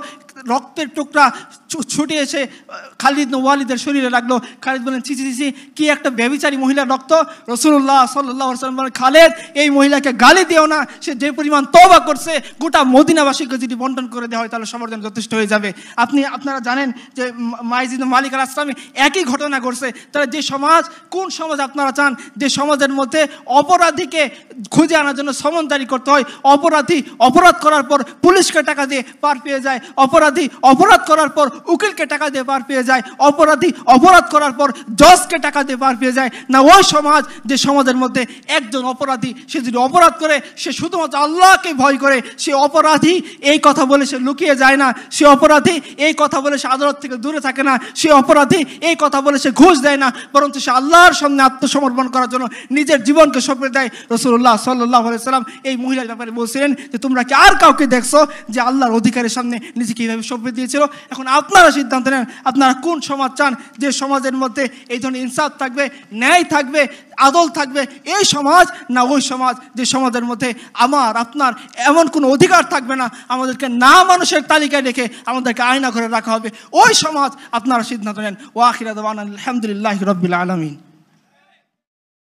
রক্তের টুকরা ছুটে এসে খালিদ ইবনে ওয়ালিদের শরীরে লাগলো। খালিদ বলেন, ছি ছি ছি, কি একটা ব্যভিচারী মহিলার রক্ত। রাসূলুল্লাহ সাল্লাল্লাহু আলাইহি ওয়াসাল্লাম বলেন, খালিদ, এই মহিলাকে গালি দিও না, সে যে পরিমাণ তওবা করছে গোটা মদিনাবাসীকে যদি বন্টন করে দেওয়া হয় তাহলে সবার জন্য যথেষ্ট হয়ে যাবে। আপনারা জানেন যে মাইজ ইবনে মালিক আল আসলামি একই ঘটনা ঘটছে। তাহলে যে সমাজ, কোন সমাজ আপনারা চান যে সমাজের মধ্যে অপরাধীকে খুঁজে আনার জন্য সমন জারি করতে হয়, অপরাধী অপরাধ করার পর পুলিশকে টাকা দিয়ে পার পেয়ে যায়, অপরাধী অপরাধ করার পর উকিলকে টাকা দিয়ে পার পেয়ে যায়, অপরাধী অপরাধ করার পর জজকে টাকা দিয়ে পার পেয়ে যায়? না, ওই সমাজ যে সমাজের মধ্যে একজন অপরাধী সে যদি অপরাধ করে সে শুধুমাত্র আল্লাহকে ভয় করে, সে অপরাধী এই কথা বলে সে লুকিয়ে যায় না, সে অপরাধী এই কথা বলে সে আদালত থেকে দূরে থাকে না, সে অপরাধী এই কথা বলে সে ঘুষ দেয় না, বরঞ্চ সে আল্লাহর সামনে আত্মসমর্পণ করার জন্য নিজের জীবনকে সঁপে দেয়। রাসূলুল্লাহ সাল্লাল্লাহু আলাইহি ওয়াসাল্লাম এই মহিলার ব্যাপারে বলছিলেন যে তোমরা কি আর কাউকে দেখছো যে আল্লাহর অধিকারের সামনে নিজেকে এইভাবে সঁপে দিয়েছিল? এখন আপনারা সিদ্ধান্ত নেন, আপনারা কোন সমাজ চান যে সমাজের মধ্যে এই ধরনের ইনসাফ থাকবে, ন্যায় থাকবে, আদল থাকবে, এই সমাজ, না ওই সমাজ যে সমাজের মধ্যে আমার আপনার এমন কোনো অধিকার থাকবে না, আমাদেরকে না মানুষের তালিকায় রেখে আমাদেরকে আয়না করে রাখা হবে? ওই সমাজ আপনারা সিদ্ধান্ত নেন। ওয়া আখিরু দাওয়ানা আলহামদুলিল্লাহি রাব্বিল আলামিন।